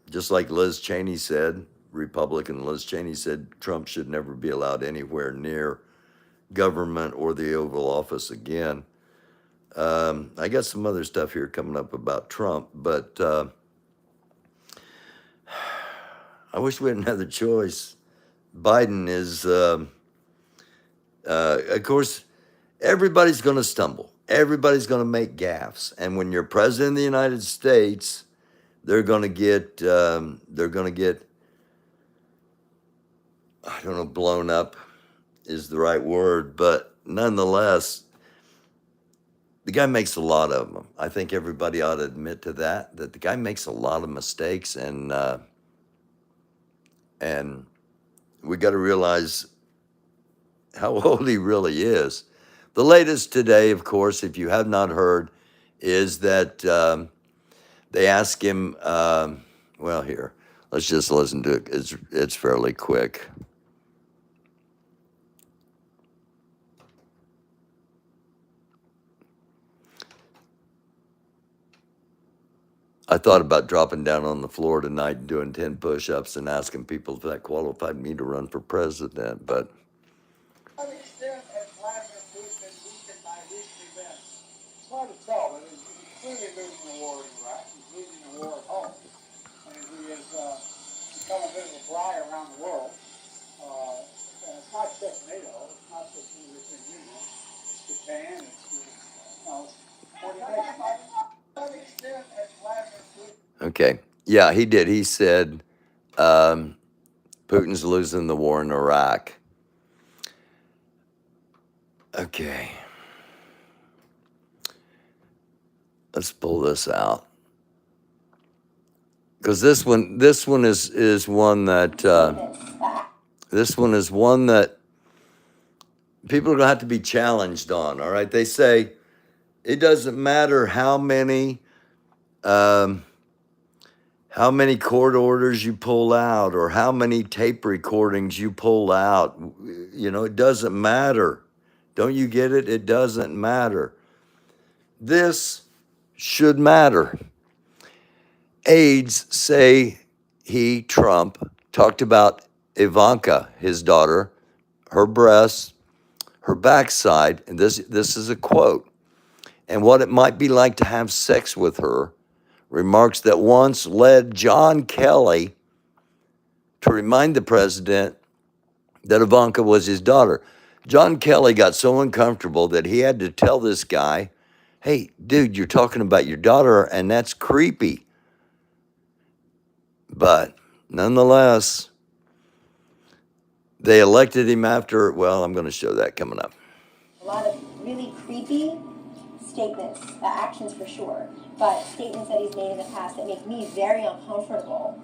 Just like Liz Cheney said, Republican Liz Cheney said, Trump should never be allowed anywhere near government or the Oval Office again. I got some other stuff here coming up about Trump, but I wish we had another choice. Biden is, of course, everybody's going to stumble. Everybody's going to make gaffes. And when you're president of the United States, they're going to get, I don't know, blown up is the right word, but nonetheless, the guy makes a lot of them. I think everybody ought to admit to that the guy makes a lot of mistakes, and we got to realize how old he really is. The latest today, of course, if you have not heard, is that they ask him. Well, here, let's just listen to it. It's fairly quick. I thought about dropping down on the floor tonight and doing 10 push-ups and asking people if that qualified me to run for president, but To what extent has Vladimir Putin been weakened by recent events? It's hard to tell, but he's clearly losing the war in Iraq. He's losing the war at home. And he has become a bit of a fly around the world. And it's not just NATO. It's not just the European Union. It's Japan. It's 40 nations. To what extent has Vladimir Putin... okay. Yeah, he did. He said Putin's losing the war in Iraq. Okay. Let's pull this out. Because this one is one that people are gonna have to be challenged on. All right, they say it doesn't matter how many court orders you pull out or how many tape recordings you pull out. It doesn't matter. Don't you get it? It doesn't matter. This should matter. Aides say Trump, talked about Ivanka, his daughter, her breasts, her backside, and this is a quote, and what it might be like to have sex with her, remarks that once led John Kelly to remind the president that Ivanka was his daughter. John Kelly got so uncomfortable that he had to tell this guy, hey, dude, you're talking about your daughter, and that's creepy. But nonetheless, they elected him after, well, I'm going to show that coming up. A lot of really creepy statements, actions for sure, but statements that he's made in the past that make me very uncomfortable,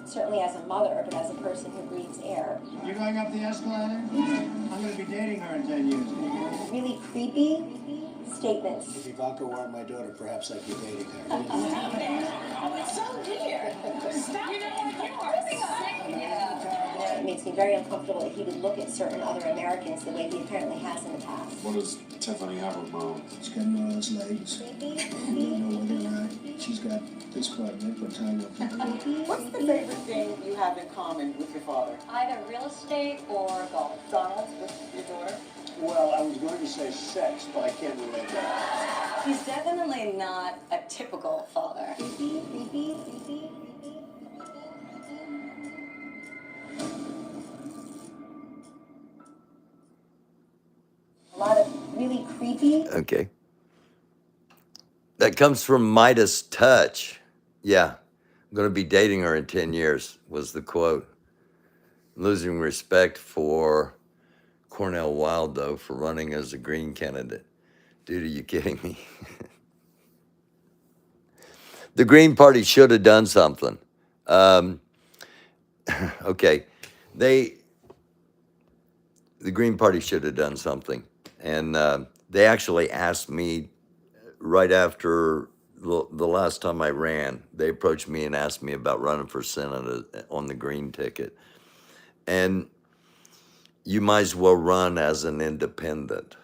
certainly as a mother, but as a person who breathes air. You going up the escalator? I'm going to be dating her in 10 years. Really creepy statements. If Ivanka weren't my daughter, perhaps I'd be dating her. Oh, it's so weird. Stop. You are sick. It makes me very uncomfortable that he would look at certain other Americans the way he apparently has in the past. What does Tiffany have with Mom? She's got one of those legs. Creepy? You don't know whether or not she's got this part of it or time up here. What's the favorite thing you have in common with your father? Either real estate or golf. Donald, with your daughter? Well, I was going to say sex, but I can't relate that. He's definitely not a typical father. Creepy. A lot of really creepy. Okay. That comes from Midas Touch. Yeah, I'm going to be dating her in 10 years, was the quote. Losing respect for Cornell Wilde, though, for running as a Green candidate. Dude, are you kidding me? The Green Party should have done something. Okay, the Green Party should have done something. And they actually asked me right after the last time I ran, they approached me and asked me about running for Senate on the Green ticket. And you might as well run as an independent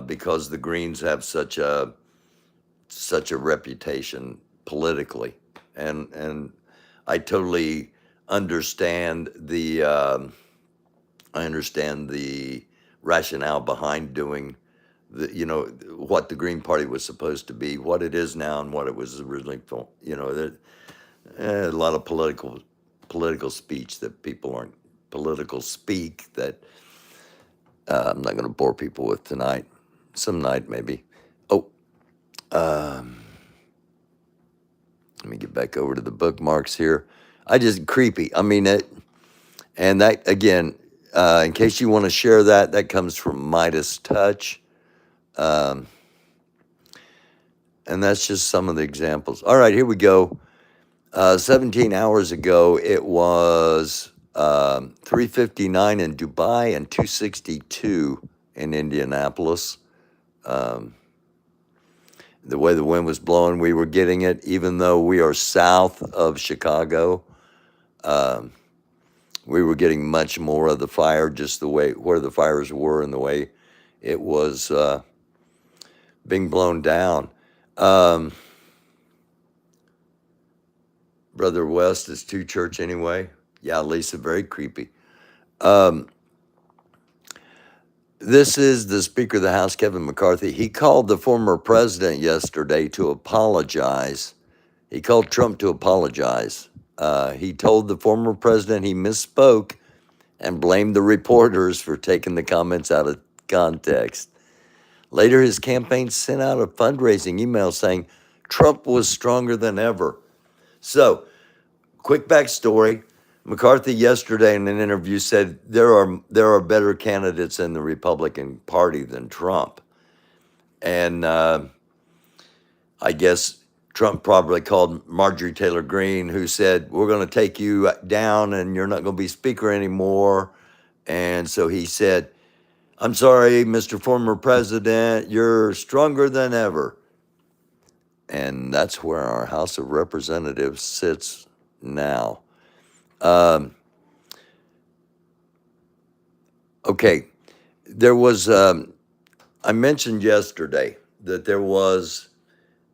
because the Greens have such a reputation politically, and I totally understand the rationale behind doing what the Green Party was supposed to be, what it is now, and what it was originally. A lot of political speech that people aren't political speak that I'm not going to bore people with tonight. Some night maybe. Oh, let me get back over to the bookmarks here. Creepy. I mean it, and that again. In case you want to share that comes from Midas Touch. And that's just some of the examples. All right, here we go. 17 hours ago, it was 3:59 in Dubai and 2:62 in Indianapolis. The way the wind was blowing, we were getting it, even though we are south of Chicago. We were getting much more of the fire, just the way where the fires were and the way it was being blown down. Brother West is to church anyway. Yeah, Lisa, very creepy. This is the Speaker of the House, Kevin McCarthy. He called the former president yesterday to apologize. He called Trump to apologize. He told the former president he misspoke and blamed the reporters for taking the comments out of context. Later, his campaign sent out a fundraising email saying Trump was stronger than ever. So, quick backstory. McCarthy yesterday in an interview said there are better candidates in the Republican Party than Trump. And I guess Trump probably called Marjorie Taylor Greene, who said, we're going to take you down and you're not going to be speaker anymore. And so he said, I'm sorry, Mr. Former President, you're stronger than ever. And that's where our House of Representatives sits now. Okay, there was, I mentioned yesterday that there was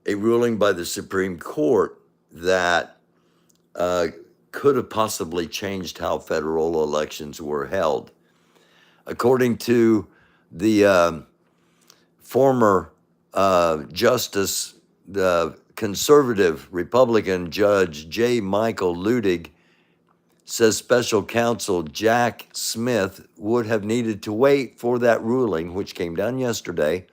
a ruling by the Supreme Court that could have possibly changed how federal elections were held. According to the former justice, the conservative Republican judge J. Michael Ludig, says special counsel Jack Smith would have needed to wait for that ruling, which came down yesterday,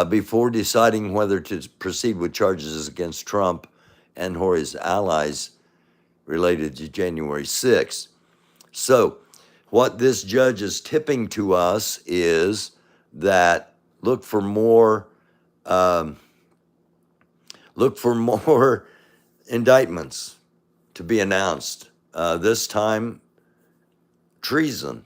before deciding whether to proceed with charges against Trump and or his allies related to January 6th. So what this judge is tipping to us is that look for more indictments to be announced. This time, treason.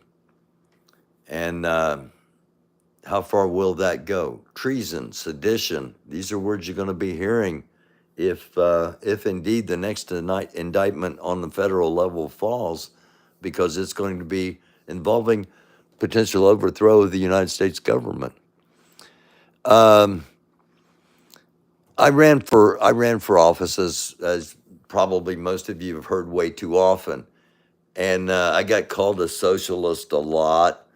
And how far will that go? Treason, sedition. These are words you're going to be hearing if indeed the next indictment on the federal level falls, because it's going to be involving potential overthrow of the United States government. I ran for office, as probably most of you have heard way too often, and I got called a socialist a lot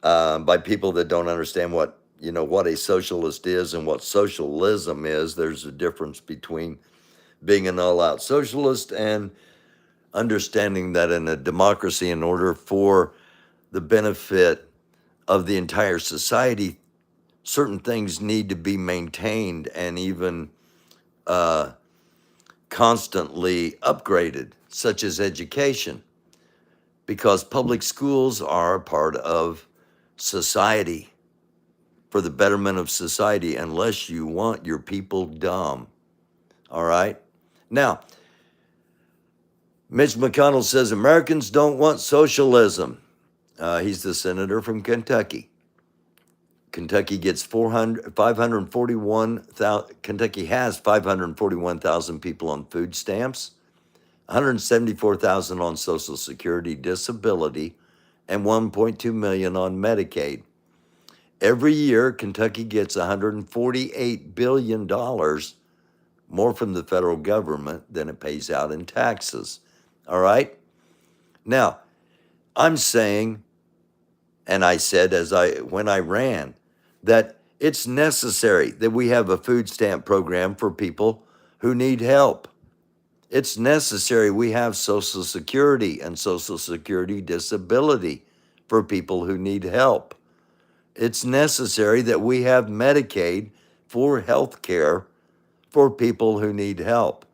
by people that don't understand what a socialist is and what socialism is. There's a difference between being an all-out socialist and understanding that in a democracy, in order for the benefit of the entire society, certain things need to be maintained and even constantly upgraded, such as education, because public schools are a part of society, for the betterment of society, unless you want your people dumb. All right? Now, Mitch McConnell says Americans don't want socialism. He's the senator from Kentucky. Kentucky gets 541,000. Kentucky has 541,000 people on food stamps, 174,000 on Social Security disability, and 1.2 million on Medicaid. Every year, Kentucky gets $148 billion more from the federal government than it pays out in taxes. All right? Now, I'm saying, and I said when I ran, that it's necessary that we have a food stamp program for people who need help. It's necessary we have Social Security and Social Security disability for people who need help. It's necessary that we have Medicaid for health care for people who need help.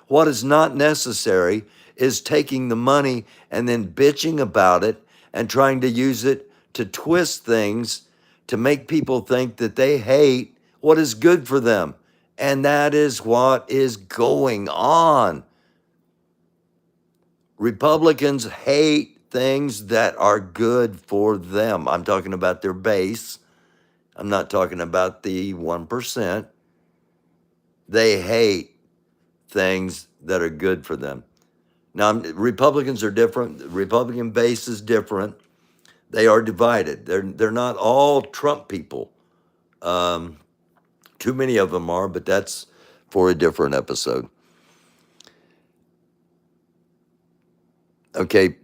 What is not necessary is taking the money and then bitching about it and trying to use it to twist things to make people think that they hate what is good for them. And that is what is going on. Republicans hate things that are good for them. I'm talking about their base. I'm not talking about the 1%. They hate things that are good for them. Now, Republicans are different. The Republican base is different. They are divided. They're not all Trump people. Too many of them are, but that's for a different episode. Okay,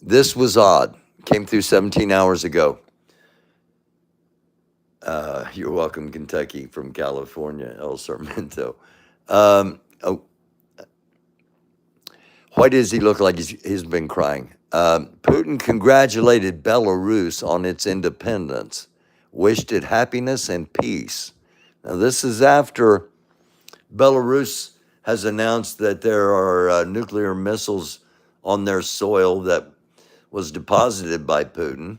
this was odd. Came through 17 hours ago. You're welcome, Kentucky, from California, El Sarmiento. Why does he look like he's been crying? Putin congratulated Belarus on its independence, wished it happiness and peace. Now, this is after Belarus has announced that there are nuclear missiles on their soil that was deposited by Putin,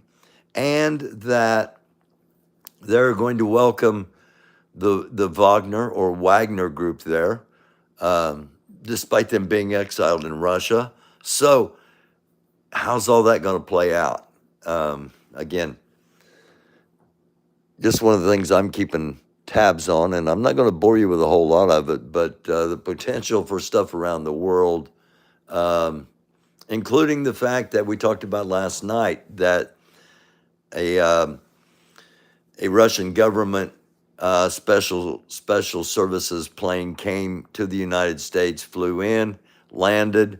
and that they're going to welcome the Wagner group there, despite them being exiled in Russia. So how's all that going to play out? Again, just one of the things I'm keeping tabs on, and I'm not going to bore you with a whole lot of it, but the potential for stuff around the world, including the fact that we talked about last night that a Russian government special services plane came to the United States, flew in, landed,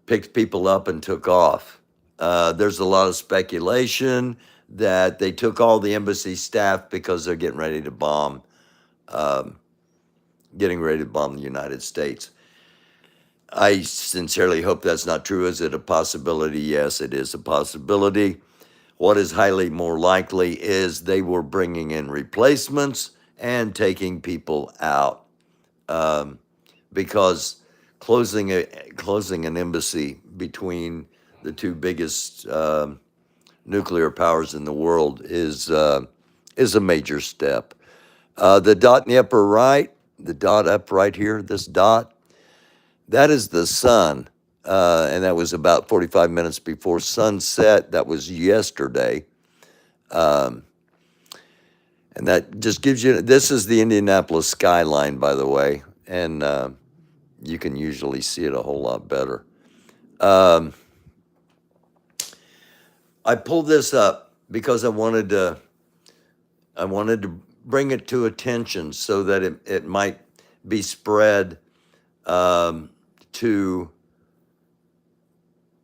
picked people up, and took off. There's a lot of speculation that they took all the embassy staff because they're getting ready to bomb the United States. I sincerely hope that's not true. Is it a possibility? Yes, it is a possibility. What is highly more likely is they were bringing in replacements and taking people out, because closing an embassy between the two biggest nuclear powers in the world is a major step. The dot in the upper right, the dot up right here, this dot, that is the sun. And that was about 45 minutes before sunset. That was yesterday. And that just gives you, this is the Indianapolis skyline, by the way. And you can usually see it a whole lot better. I pulled this up because I wanted to bring it to attention so that it might be spread to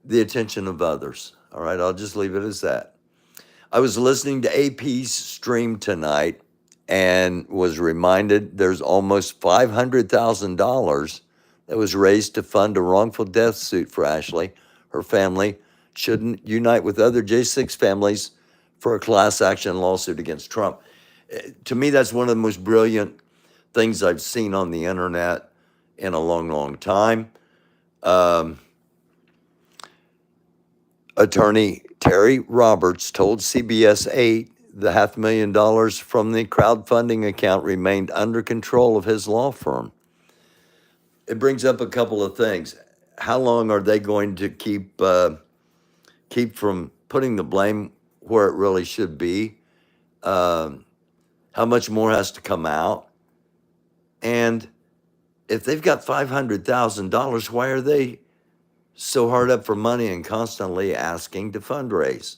the attention of others. All right, I'll just leave it as that. I was listening to AP's stream tonight and was reminded there's almost $500,000 that was raised to fund a wrongful death suit for Ashley. Her family shouldn't unite with other J6 families for a class action lawsuit against Trump. To me, that's one of the most brilliant things I've seen on the internet in a long, long time. Attorney Terry Roberts told CBS 8 the $500,000 from the crowdfunding account remained under control of his law firm. It brings up a couple of things. How long are they going to keep from putting the blame where it really should be? How much more has to come out? And if they've got $500,000, why are they so hard up for money and constantly asking to fundraise?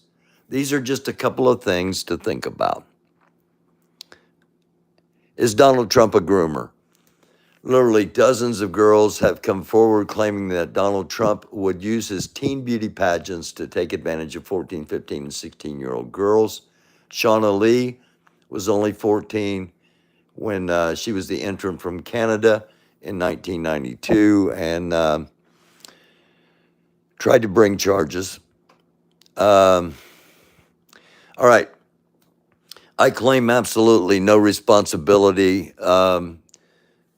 These are just a couple of things to think about. Is Donald Trump a groomer? Literally dozens of girls have come forward claiming that Donald Trump would use his teen beauty pageants to take advantage of 14, 15, and 16-year-old girls. Shauna Lee was only 14 when she was the intern from Canada in 1992 and tried to bring charges. All right. I claim absolutely no responsibility,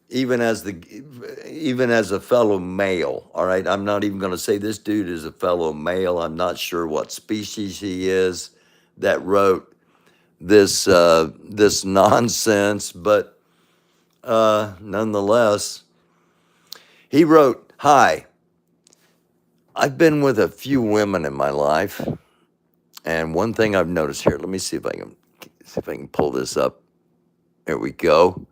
even as a fellow male. All right. I'm not even going to say this dude is a fellow male. I'm not sure what species he is that wrote this nonsense, but nonetheless, he wrote, "Hi, I've been with a few women in my life, and one thing I've noticed here. Let me see if I can pull this up. There we go.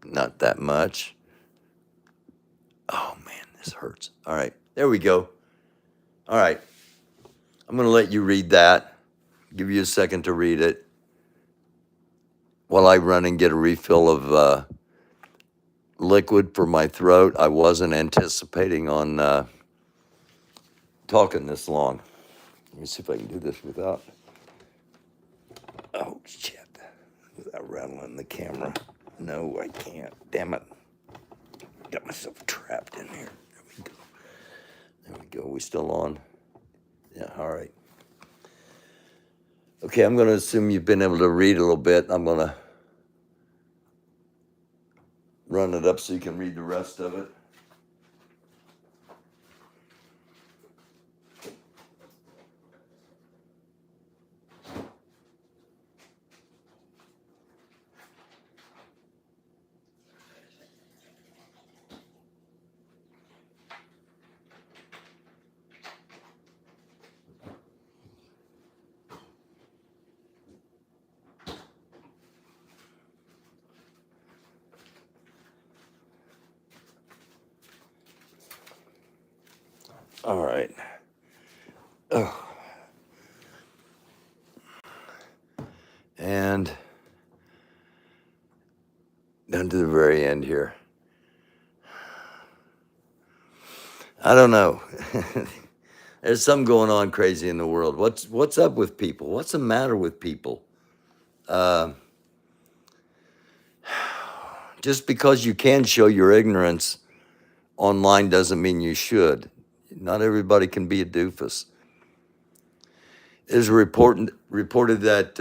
Not that much. Oh man, this hurts. All right, there we go. All right, I'm going to let you read that. Give you a second to read it while I run and get a refill of liquid for my throat. I wasn't anticipating on talking this long. Let me see if I can do this without, oh shit, without rattling the camera. No, I can't. Damn it. Got myself trapped in here. There we go. There we go. We still on? Yeah, all right. Okay, I'm going to assume you've been able to read a little bit. I'm going to run it up so you can read the rest of it. All right. Oh. And down to the very end here. I don't know. There's something going on crazy in the world. What's up with people? What's the matter with people? Just because you can show your ignorance online doesn't mean you should. Not everybody can be a doofus. It is reported that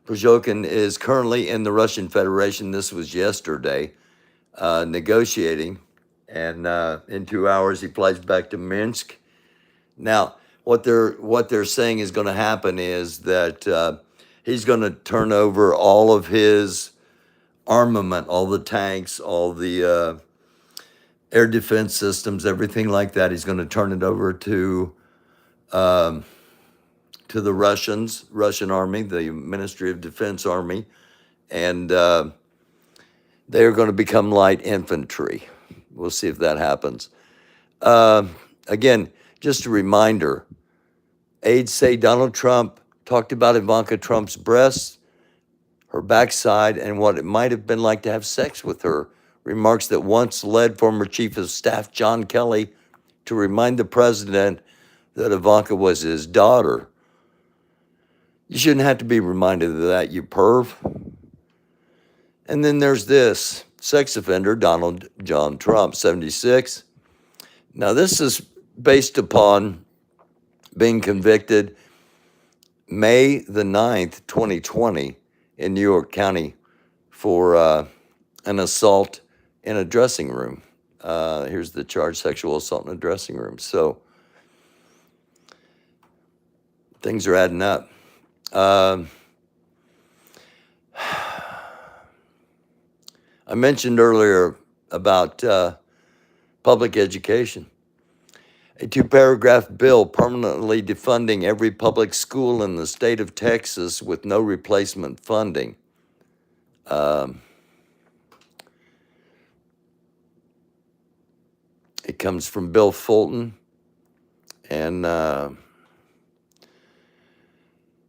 Prigozhin is currently in the Russian Federation. This was yesterday, negotiating, and in 2 hours he flies back to Minsk. Now, what they're saying is going to happen is that he's going to turn over all of his armament, all the tanks, all the air defense systems, everything like that. He's going to turn it over to the Russian army, the Ministry of Defense army, and they are going to become light infantry. We'll see if that happens. Again, just a reminder, aides say Donald Trump talked about Ivanka Trump's breasts, her backside, and what it might have been like to have sex with her. Remarks that once led former Chief of Staff John Kelly to remind the president that Ivanka was his daughter. You shouldn't have to be reminded of that, you perv. And then there's this sex offender, Donald John Trump, 76. Now, this is based upon being convicted May the 9th, 2020, in New York County for an assault in a dressing room. Here's the charge: sexual assault in a dressing room. So things are adding up. I mentioned earlier about public education. A 2-paragraph bill permanently defunding every public school in the state of Texas with no replacement funding. It comes from Bill Fulton, and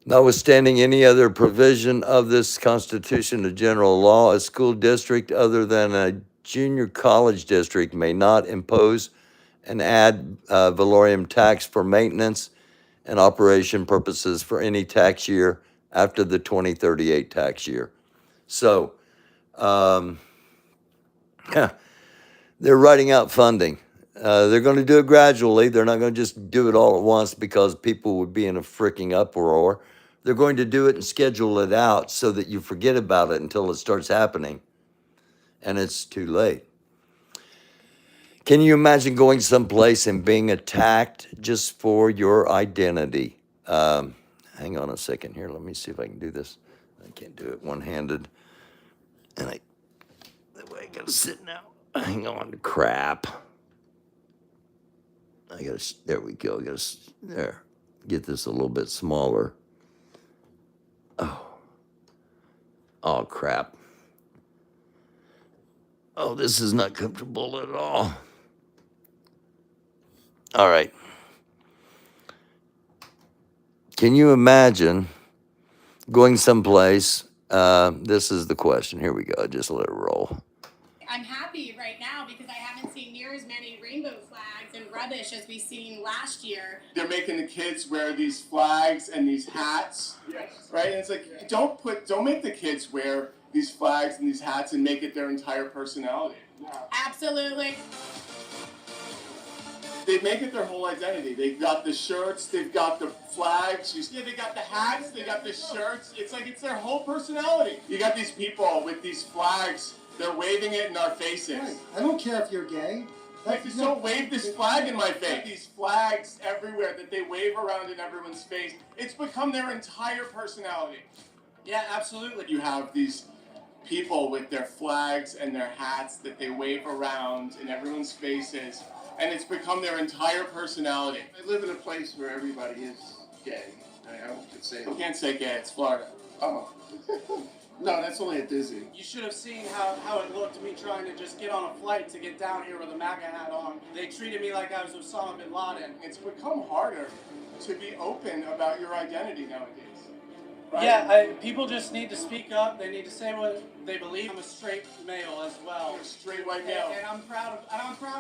notwithstanding any other provision of this Constitution or general law, a school district other than a junior college district may not impose an ad valorem tax for maintenance and operation purposes for any tax year after the 2038 tax year. So they're writing out funding. They're going to do it gradually. They're not going to just do it all at once because people would be in a freaking uproar. They're going to do it and schedule it out so that you forget about it until it starts happening, and it's too late. Can you imagine going someplace and being attacked just for your identity? Hang on a second here. Let me see if I can do this. I can't do it one-handed. And the way I gotta sit now. Hang on, crap. There we go. There. Get this a little bit smaller. Oh, crap. Oh, this is not comfortable at all. All right. Can you imagine going someplace? This is the question. Here we go. Just let it roll. I'm happy right now because I haven't seen near as many rainbow flags and rubbish as we seen last year. They're making the kids wear these flags and these hats, yes. Right? And it's like, don't make the kids wear these flags and these hats and make it their entire personality. No. Absolutely. They make it their whole identity. They've got the shirts, they've got the flags, they got the hats, they got the shirts. It's like it's their whole personality. You got these people with these flags, they're waving it in our faces. Right. I don't care if you're gay. Like, just don't wave this flag in my face. These flags everywhere that they wave around in everyone's face. It's become their entire personality. Yeah, absolutely. You have these people with their flags and their hats that they wave around in everyone's faces, and it's become their entire personality. I live in a place where everybody is gay. I could say You can't say gay, it's Florida. Oh. No, that's only at Disney. You should have seen how it looked me trying to just get on a flight to get down here with a MAGA hat on. They treated me like I was Osama bin Laden. It's become harder to be open about your identity nowadays. Right? Yeah, people just need to speak up. They need to say what they believe. I'm a straight male as well. You're a straight white male. And I'm proud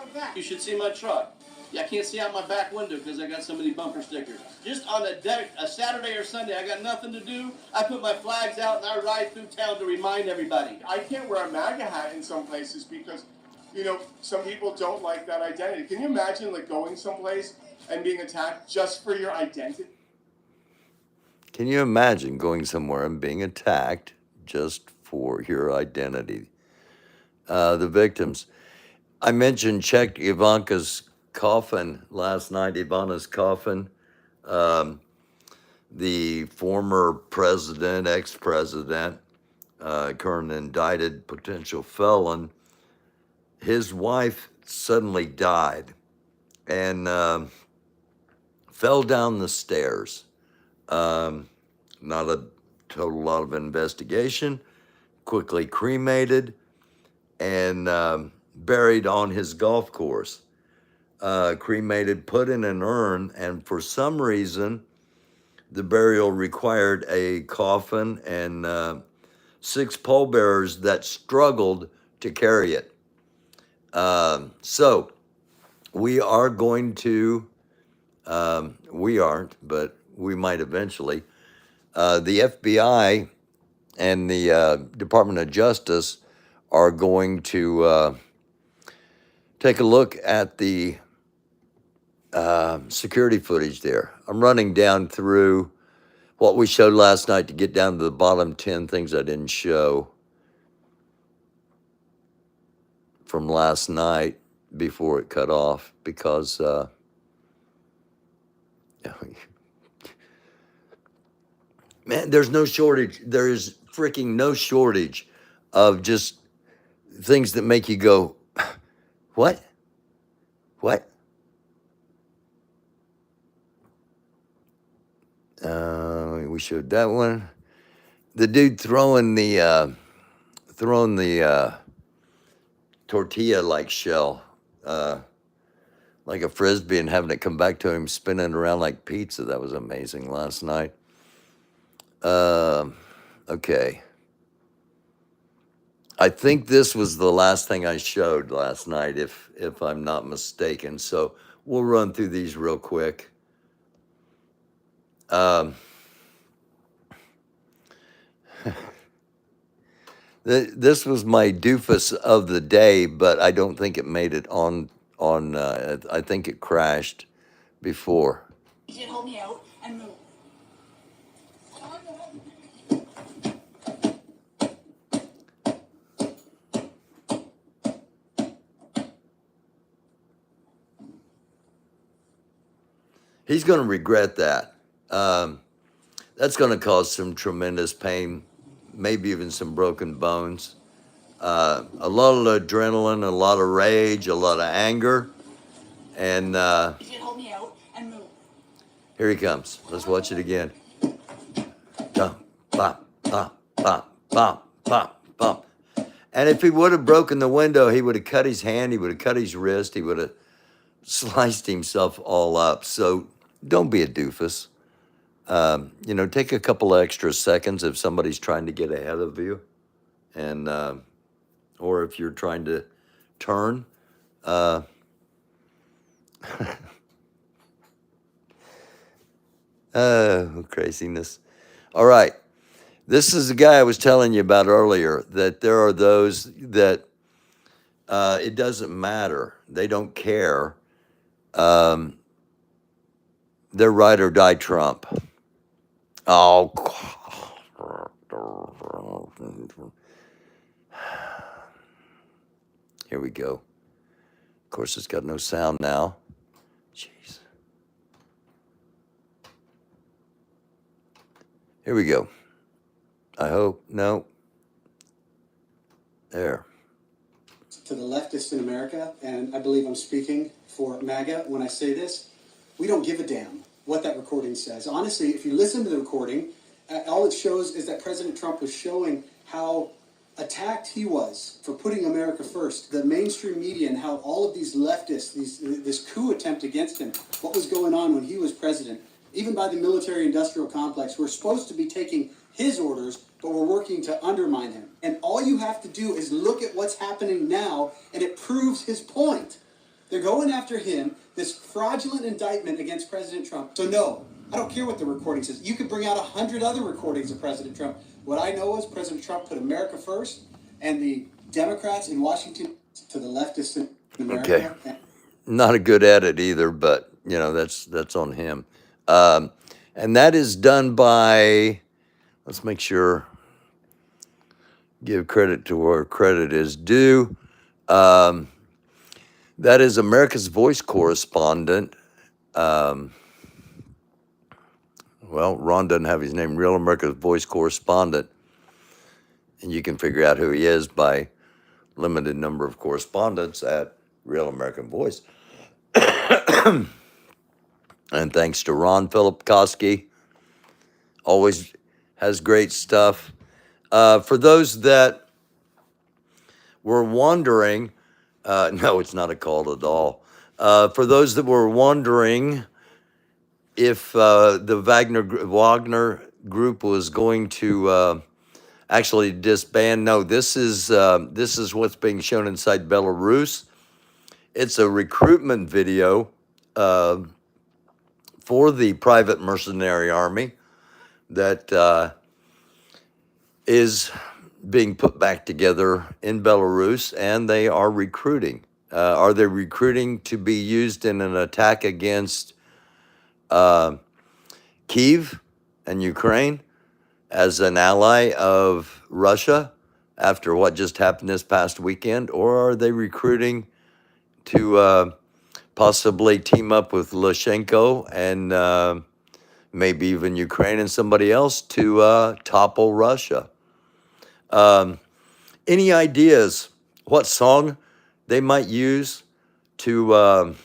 of that. You should see my truck. I can't see out my back window because I got so many bumper stickers. Just on a Saturday or Sunday, I got nothing to do. I put my flags out and I ride through town to remind everybody. I can't wear a MAGA hat in some places because, some people don't like that identity. Can you imagine going someplace and being attacked just for your identity? Can you imagine going somewhere and being attacked just for your identity? The victims. I mentioned checked Ivanka's coffin last night. Ivana's coffin. The former president, ex-president, current indicted potential felon, his wife suddenly died and fell down the stairs. Not a total lot of investigation, quickly cremated and buried on his golf course. Cremated, put in an urn, and for some reason, the burial required a coffin and 6 pallbearers that struggled to carry it. So we are going to, we aren't, but we might eventually. The FBI and the Department of Justice are going to take a look at the security footage there. I'm running down through what we showed last night to get down to the bottom 10 things I didn't show. from last night before it cut off because man, there's no shortage. There is freaking no shortage of just things that make you go, what? What? We showed that one. The dude throwing the tortilla like shell, like a frisbee, and having it come back to him spinning around like pizza. That was amazing last night. Okay. I think this was the last thing I showed last night, if I'm not mistaken. So we'll run through these real quick. This was my doofus of the day, but I don't think it made it on. I think it crashed before. You hold me out and move. He's going to regret that. That's going to cause some tremendous pain, maybe even some broken bones. A lot of adrenaline, a lot of rage, a lot of anger. And Hold me out and move. here he comes. Let's watch it again. Bump, bump, bump, bump, bump, bump, bump. And if he would have broken the window, he would have cut his hand, he would have cut his wrist, he would have sliced himself all up. So don't be a doofus. Take a couple extra seconds if somebody's trying to get ahead of you, and or if you're trying to turn. Craziness. All right. This is the guy I was telling you about earlier, that there are those that it doesn't matter. They don't care. They're ride or die Trump. Oh, here we go. Of course, it's got no sound now. Jeez. Here we go. I hope. No. There. To the leftists in America, and I believe I'm speaking for MAGA when I say this, we don't give a damn what that recording says. Honestly, if you listen to the recording, all it shows is that President Trump was showing how attacked he was for putting America first. The mainstream media and how all of these leftists, this coup attempt against him, what was going on when he was president, even by the military-industrial complex, who are supposed to be taking his orders, but we're working to undermine him. And all you have to do is look at what's happening now, and it proves his point. They're going after him, this fraudulent indictment against President Trump. So no, I don't care what the recording says. You could bring out 100 other recordings of President Trump. What I know is President Trump put America first, and the Democrats in Washington to the leftists in America. Okay. Not a good edit either, but that's on him. And that is done by, let's make sure, give credit to where credit is due. That is America's Voice correspondent. Well, Ron doesn't have his name, Real America's Voice correspondent. And you can figure out who he is by limited number of correspondents at Real American Voice. And thanks to Ron Philip Koski, always has great stuff. For those that were wondering, no, it's not a call at all. For those that were wondering if the Wagner group was going to actually disband, no, this is what's being shown inside Belarus. It's a recruitment video for the private mercenary army that is being put back together in Belarus, and they are recruiting. Are they recruiting to be used in an attack against Kyiv and Ukraine as an ally of Russia, after what just happened this past weekend, or are they recruiting to possibly team up with Lukashenko and maybe even Ukraine and somebody else to topple Russia? Any ideas what song they might use to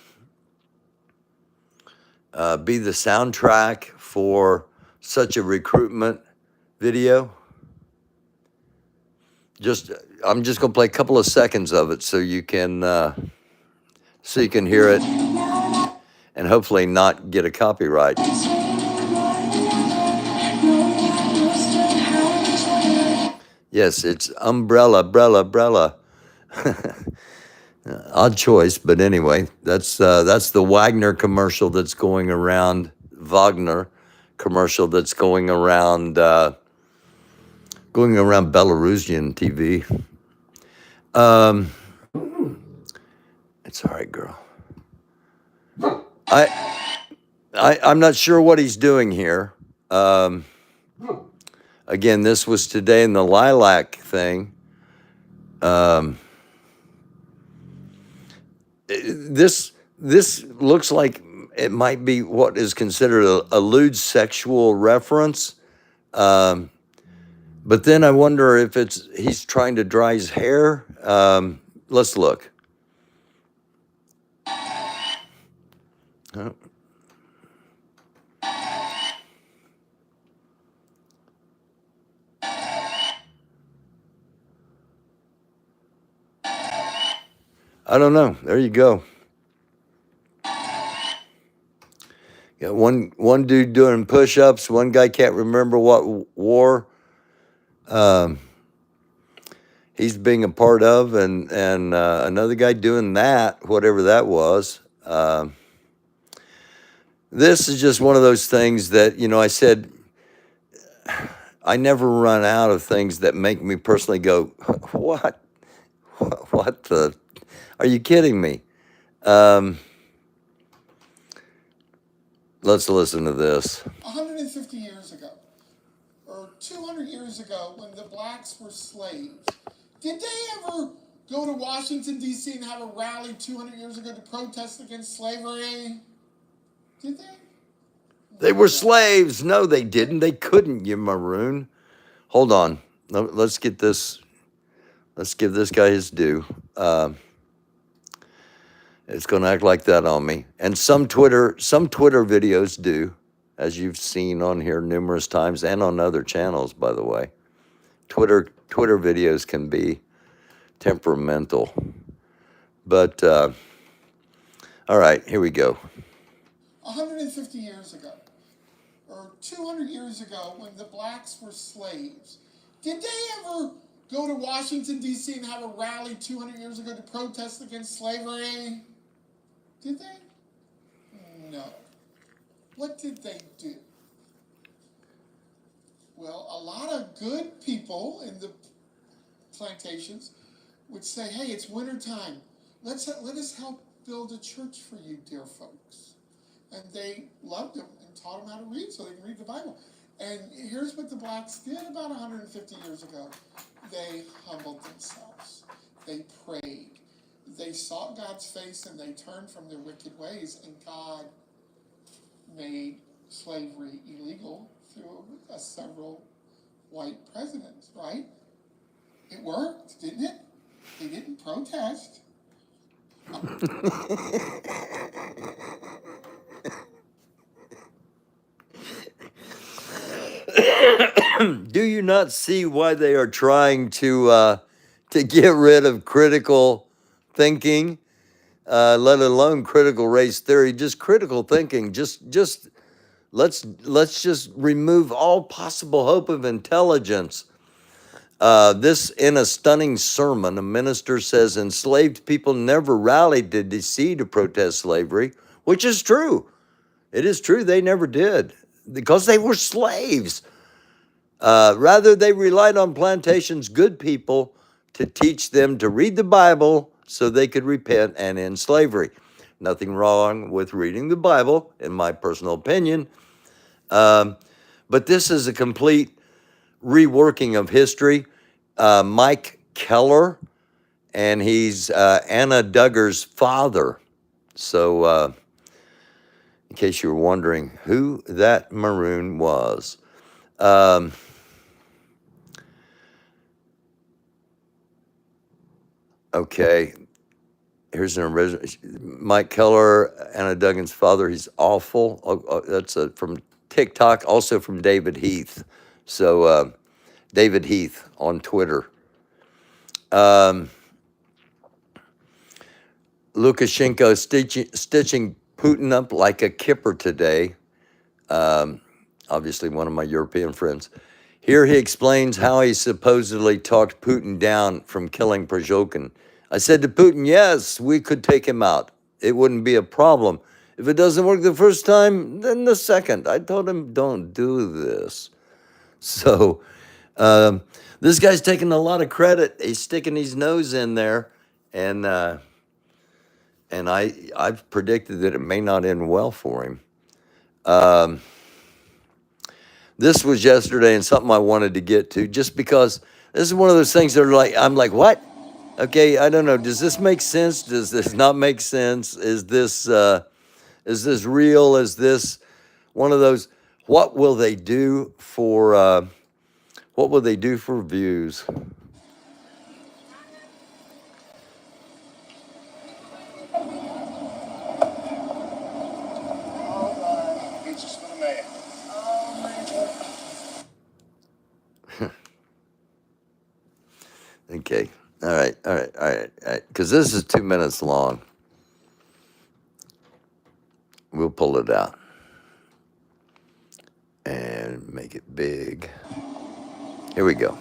be the soundtrack for such a recruitment video? I'm just going to play a couple of seconds of it so you can hear it and hopefully not get a copyright. Yes, it's umbrella. Odd choice, but anyway, that's the Wagner commercial that's going around. Wagner commercial that's going around Belarusian TV. It's all right, girl. I'm not sure what he's doing here. Again, this was today in the lilac thing. This looks like it might be what is considered a lewd sexual reference. But then I wonder if he's trying to dry his hair. Let's look. Oh. I don't know. There you go. Got one dude doing push-ups. One guy can't remember what war he's being a part of, and another guy doing that, whatever that was. This is just one of those things that, I said, I never run out of things that make me personally go, what the, are you kidding me? Let's listen to this. 150 years ago, or 200 years ago, when the blacks were slaves, did they ever go to Washington, D.C. and have a rally 200 years ago to protest against slavery? Did they? They were slaves. No, they didn't. They couldn't, you maroon. Hold on. Let's get this. Let's give this guy his due. It's going to act like that on me. And some Twitter videos do, as you've seen on here numerous times and on other channels, by the way. Twitter videos can be temperamental. But, all right, here we go. 150 years ago, or 200 years ago, when the blacks were slaves, did they ever go to Washington, D.C. and have a rally 200 years ago to protest against slavery? Did they? No. What did they do? Well, a lot of good people in the plantations would say, hey, it's wintertime. Let us help build a church for you, dear folks. And they loved them and taught them how to read so they can read the Bible. And here's what the blacks did about 150 years ago. They humbled themselves. They prayed. They sought God's face and they turned from their wicked ways, and God made slavery illegal through several white presidents, right? It worked, didn't it? They didn't protest. Do you not see why they are trying to get rid of critical thinking, let alone critical race theory? Just critical thinking. Just let's just remove all possible hope of intelligence. This, in a stunning sermon, a minister says enslaved people never rallied to D.C. to protest slavery, which is true. It is true. They never did because they were slaves. Rather, they relied on plantations' good people to teach them to read the Bible so they could repent and end slavery. Nothing wrong with reading the Bible, in my personal opinion. But this is a complete reworking of history. Mike Keller, and he's Anna Duggar's father. So, in case you were wondering who that maroon was. Okay, here's an original. Mike Keller, Anna Duggan's father. He's awful. That's from TikTok, also from David Heath. So, David Heath on Twitter. Lukashenko stitching Putin up like a kipper today. Obviously, one of my European friends. Here he explains how he supposedly talked Putin down from killing Prigozhin. I said to Putin, yes, we could take him out. It wouldn't be a problem. If it doesn't work the first time, then the second. I told him, don't do this. So this guy's taking a lot of credit. He's sticking his nose in there, and I've predicted that it may not end well for him. This was yesterday and something I wanted to get to, just because this is one of those things that are like, I'm like, what? Okay, I don't know. Does this make sense? Does this not make sense? Is this real? Is this one of those? What will they do for views? Okay. All right. Because this is 2 minutes long. We'll pull it out and make it big. Here we go.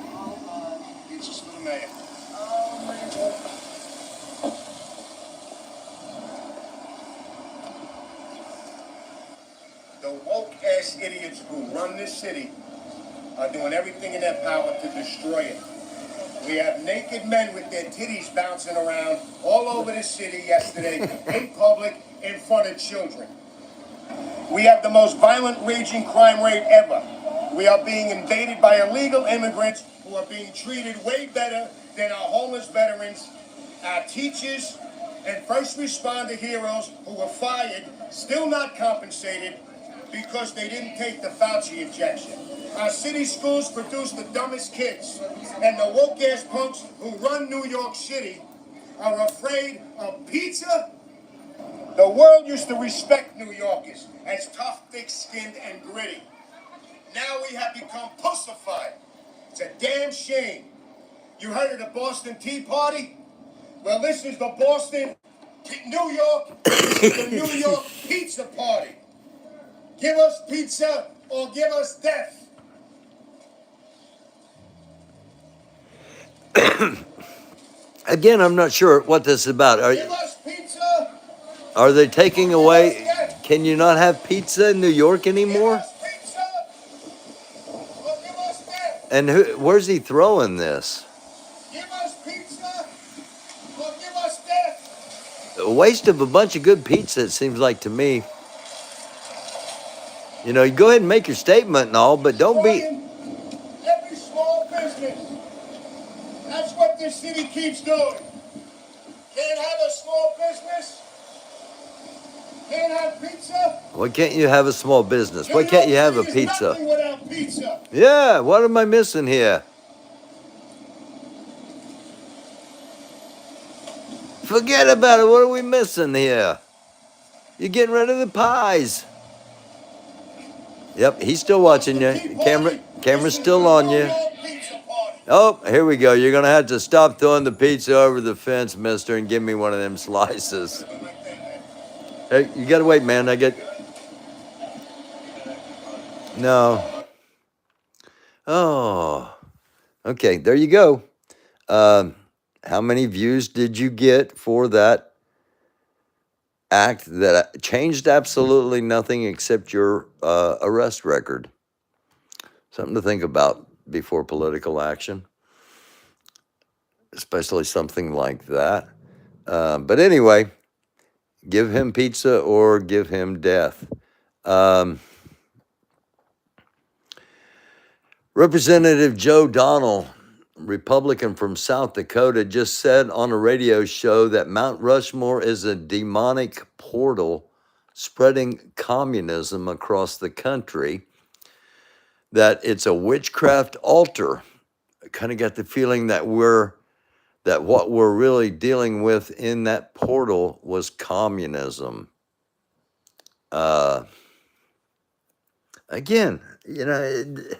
The woke-ass idiots who run this city are doing everything in their power to destroy it. We have naked men with their titties bouncing around all over the city yesterday, in public, in front of children. We have the most violent, raging crime rate ever. We are being invaded by illegal immigrants who are being treated way better than our homeless veterans, our teachers, and first responder heroes who were fired, still not compensated, because they didn't take the Fauci injection. Our city schools produce the dumbest kids, and the woke-ass punks who run New York City are afraid of pizza. The world used to respect New Yorkers as tough, thick-skinned, and gritty. Now we have become pussified. It's a damn shame. You heard of the Boston Tea Party? Well, this is the Boston, New York, this is the New York Pizza Party. Give us pizza or give us death. Again, I'm not sure what this is about. Give us pizza. Are they taking away? Can you not have pizza in New York anymore? Give us pizza or give us death. And where's he throwing this? Give us pizza or give us death. A waste of a bunch of good pizza, it seems like to me. You know, you go ahead and make your statement and all, but don't be... Every small business. That's what this city keeps doing. Can't have a small business. Can't have pizza. Why can't you have a small business? Why can't you have a pizza? Nothing without pizza. Yeah, what am I missing here? Forget about it. What are we missing here? You're getting rid of the pies. Yep, he's still watching you. Camera's still on you. Oh, here we go. You're going to have to stop throwing the pizza over the fence, mister, and give me one of them slices. Hey, you got to wait, man. No. Oh. Okay, there you go. How many views did you get for that act that changed absolutely nothing except your arrest record? Something to think about before political action, especially something like that. But anyway, give him pizza or give him death. Representative Joe Donnell Republican from South Dakota, just said on a radio show that Mount Rushmore is a demonic portal spreading communism across the country, that it's a witchcraft altar. I kind of got the feeling that what we're really dealing with in that portal was communism. Again, it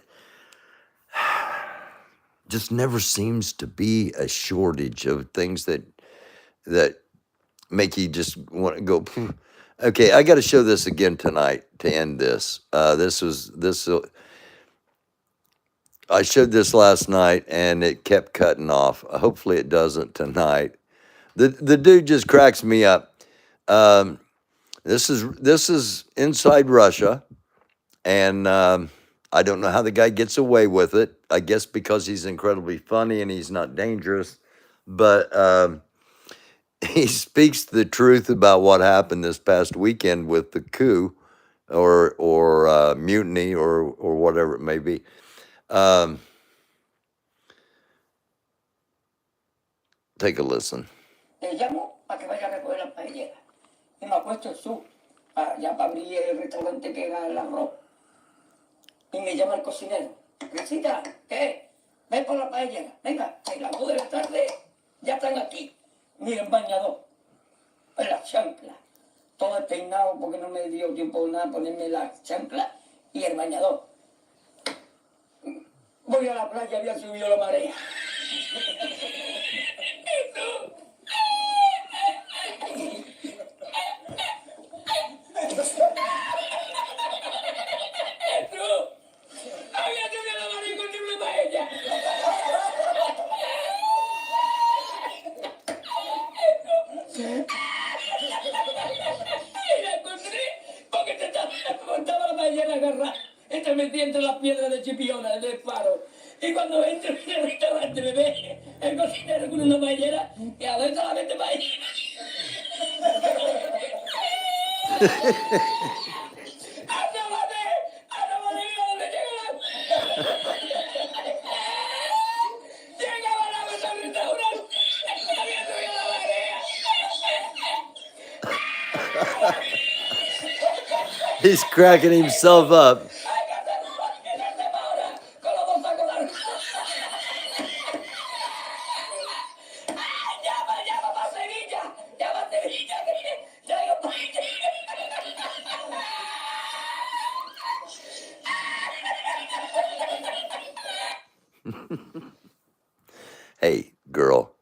just never seems to be a shortage of things that make you just want to go. "Phew." Okay, I got to show this again tonight to end this. I showed this last night and it kept cutting off. Hopefully it doesn't tonight. The dude just cracks me up. This is inside Russia, and I don't know how the guy gets away with it. I guess because he's incredibly funny and he's not dangerous, but he speaks the truth about what happened this past weekend with the coup or mutiny or whatever it may be. Take a listen. Te llamo para que vaya a recoger la paellera. Y me acuesto en su, ya para abrir el restaurante que era el arroz. Y me llama el cocinero. Risita, ¿qué? Ven por la paellera. Venga, a las 2 de la tarde ya están aquí. Miren, bañador. En las chanclas. Todo el peinado porque no me dio tiempo nada ponerme las chanclas y el bañador. Voy a la playa, había subido la marea. Me metí entre las piedras de Chipiona, de Faro. Y cuando entro en el restaurante me ve el cocinero con una paellera y a ver solamente paellera. He's cracking himself up. Hey, girl.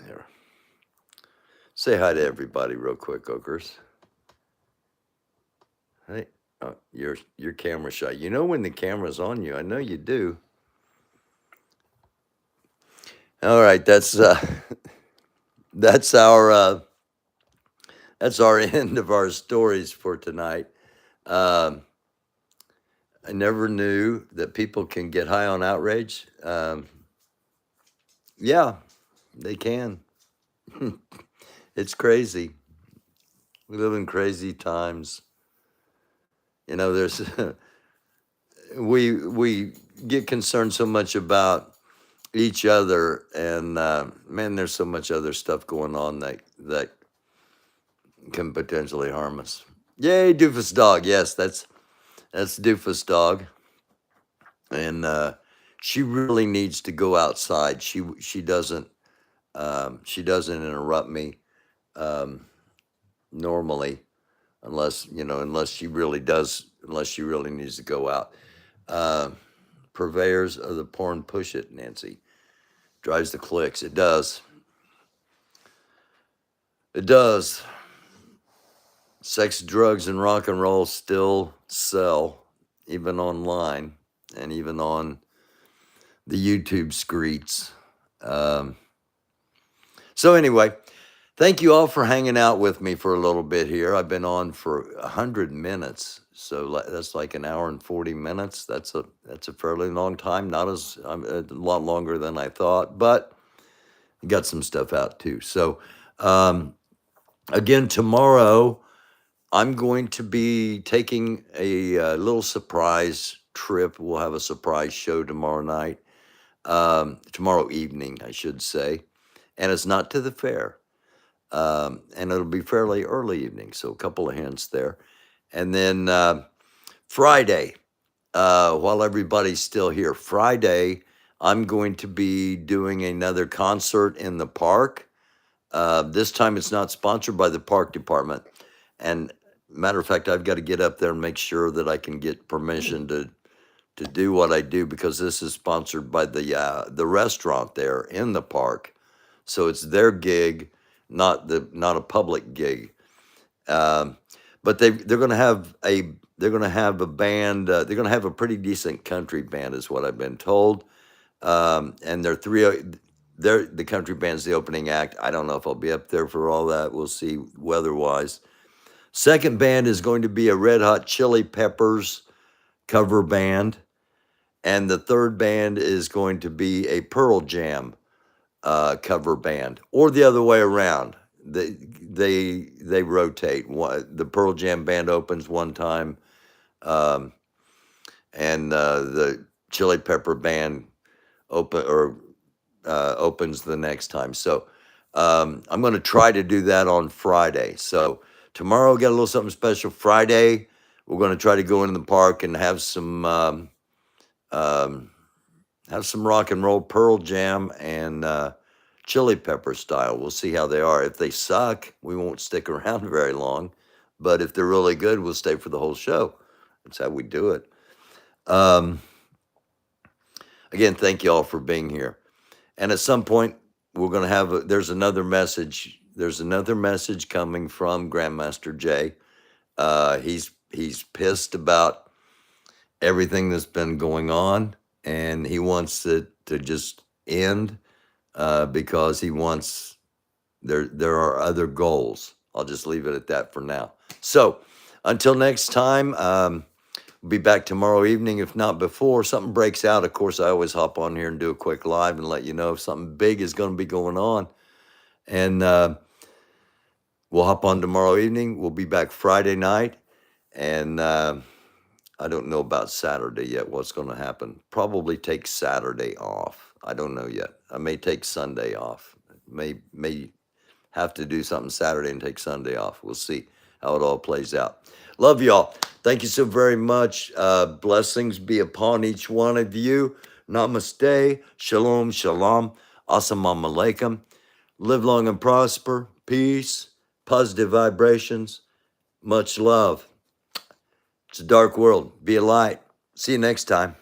Here. Say hi to everybody real quick, Okers. Hey, your camera shy. You know when the camera's on you. I know you do. All right, that's our end of our stories for tonight. I never knew that people can get high on outrage. Yeah, they can. It's crazy. We live in crazy times. You know, there's we get concerned so much about each other, and man, there's so much other stuff going on that can potentially harm us. Yay, Doofus Dog. Yes, that's Doofus Dog, and she really needs to go outside. She doesn't interrupt me normally, unless she really needs to go out. Purveyors of the porn push it, Nancy. Drives the clicks. It does. It does. Sex, drugs, and rock and roll still sell, even online and even on the YouTube screets. So anyway, thank you all for hanging out with me for a little bit here. I've been on for 100 minutes, so that's like an hour and 40 minutes. That's a fairly long time. Not as a lot longer than I thought, but got some stuff out too. So again, tomorrow I'm going to be taking a little surprise trip. We'll have a surprise show tomorrow night. tomorrow evening, I should say. And it's not to the fair. And it'll be fairly early evening, so a couple of hints there. And then Friday, while everybody's still here, Friday, I'm going to be doing another concert in the park. This time it's not sponsored by the park department. And matter of fact, I've got to get up there and make sure that I can get permission to do what I do, because this is sponsored by the restaurant there in the park. So it's their gig, not a public gig. But they're going to have a band. They're going to have a pretty decent country band, is what I've been told. And the country band's the opening act. I don't know if I'll be up there for all that. We'll see weather-wise. Second band is going to be a Red Hot Chili Peppers cover band. And the third band is going to be a Pearl Jam cover band, or the other way around. They rotate. The Pearl Jam band opens one time, and the Chili Pepper band opens the next time. So I'm going to try to do that on Friday. So tomorrow, got a little something special. Friday, we're going to try to go into the park and have some rock and roll Pearl Jam and Chili Pepper style. We'll see how they are. If they suck, we won't stick around very long. But if they're really good, we'll stay for the whole show. That's how we do it. Again, thank you all for being here. And at some point, we're going to have there's another message. There's another message coming from Grandmaster Jay. He's pissed about everything that's been going on, and he wants it to just end because he wants there are other goals. I'll just leave it at that for now. So until next time, we'll be back tomorrow evening, if not before. Something breaks out, of course, I always hop on here and do a quick live and let you know if something big is going to be going on. And we'll hop on tomorrow evening. We'll be back Friday night. And I don't know about Saturday yet, what's going to happen. Probably take Saturday off. I don't know yet. I may take Sunday off. May have to do something Saturday and take Sunday off. We'll see how it all plays out. Love y'all. Thank you so very much. Blessings be upon each one of you. Namaste. Shalom, shalom. Assalamu alaikum. Live long and prosper. Peace. Positive vibrations. Much love. It's a dark world. Be a light. See you next time.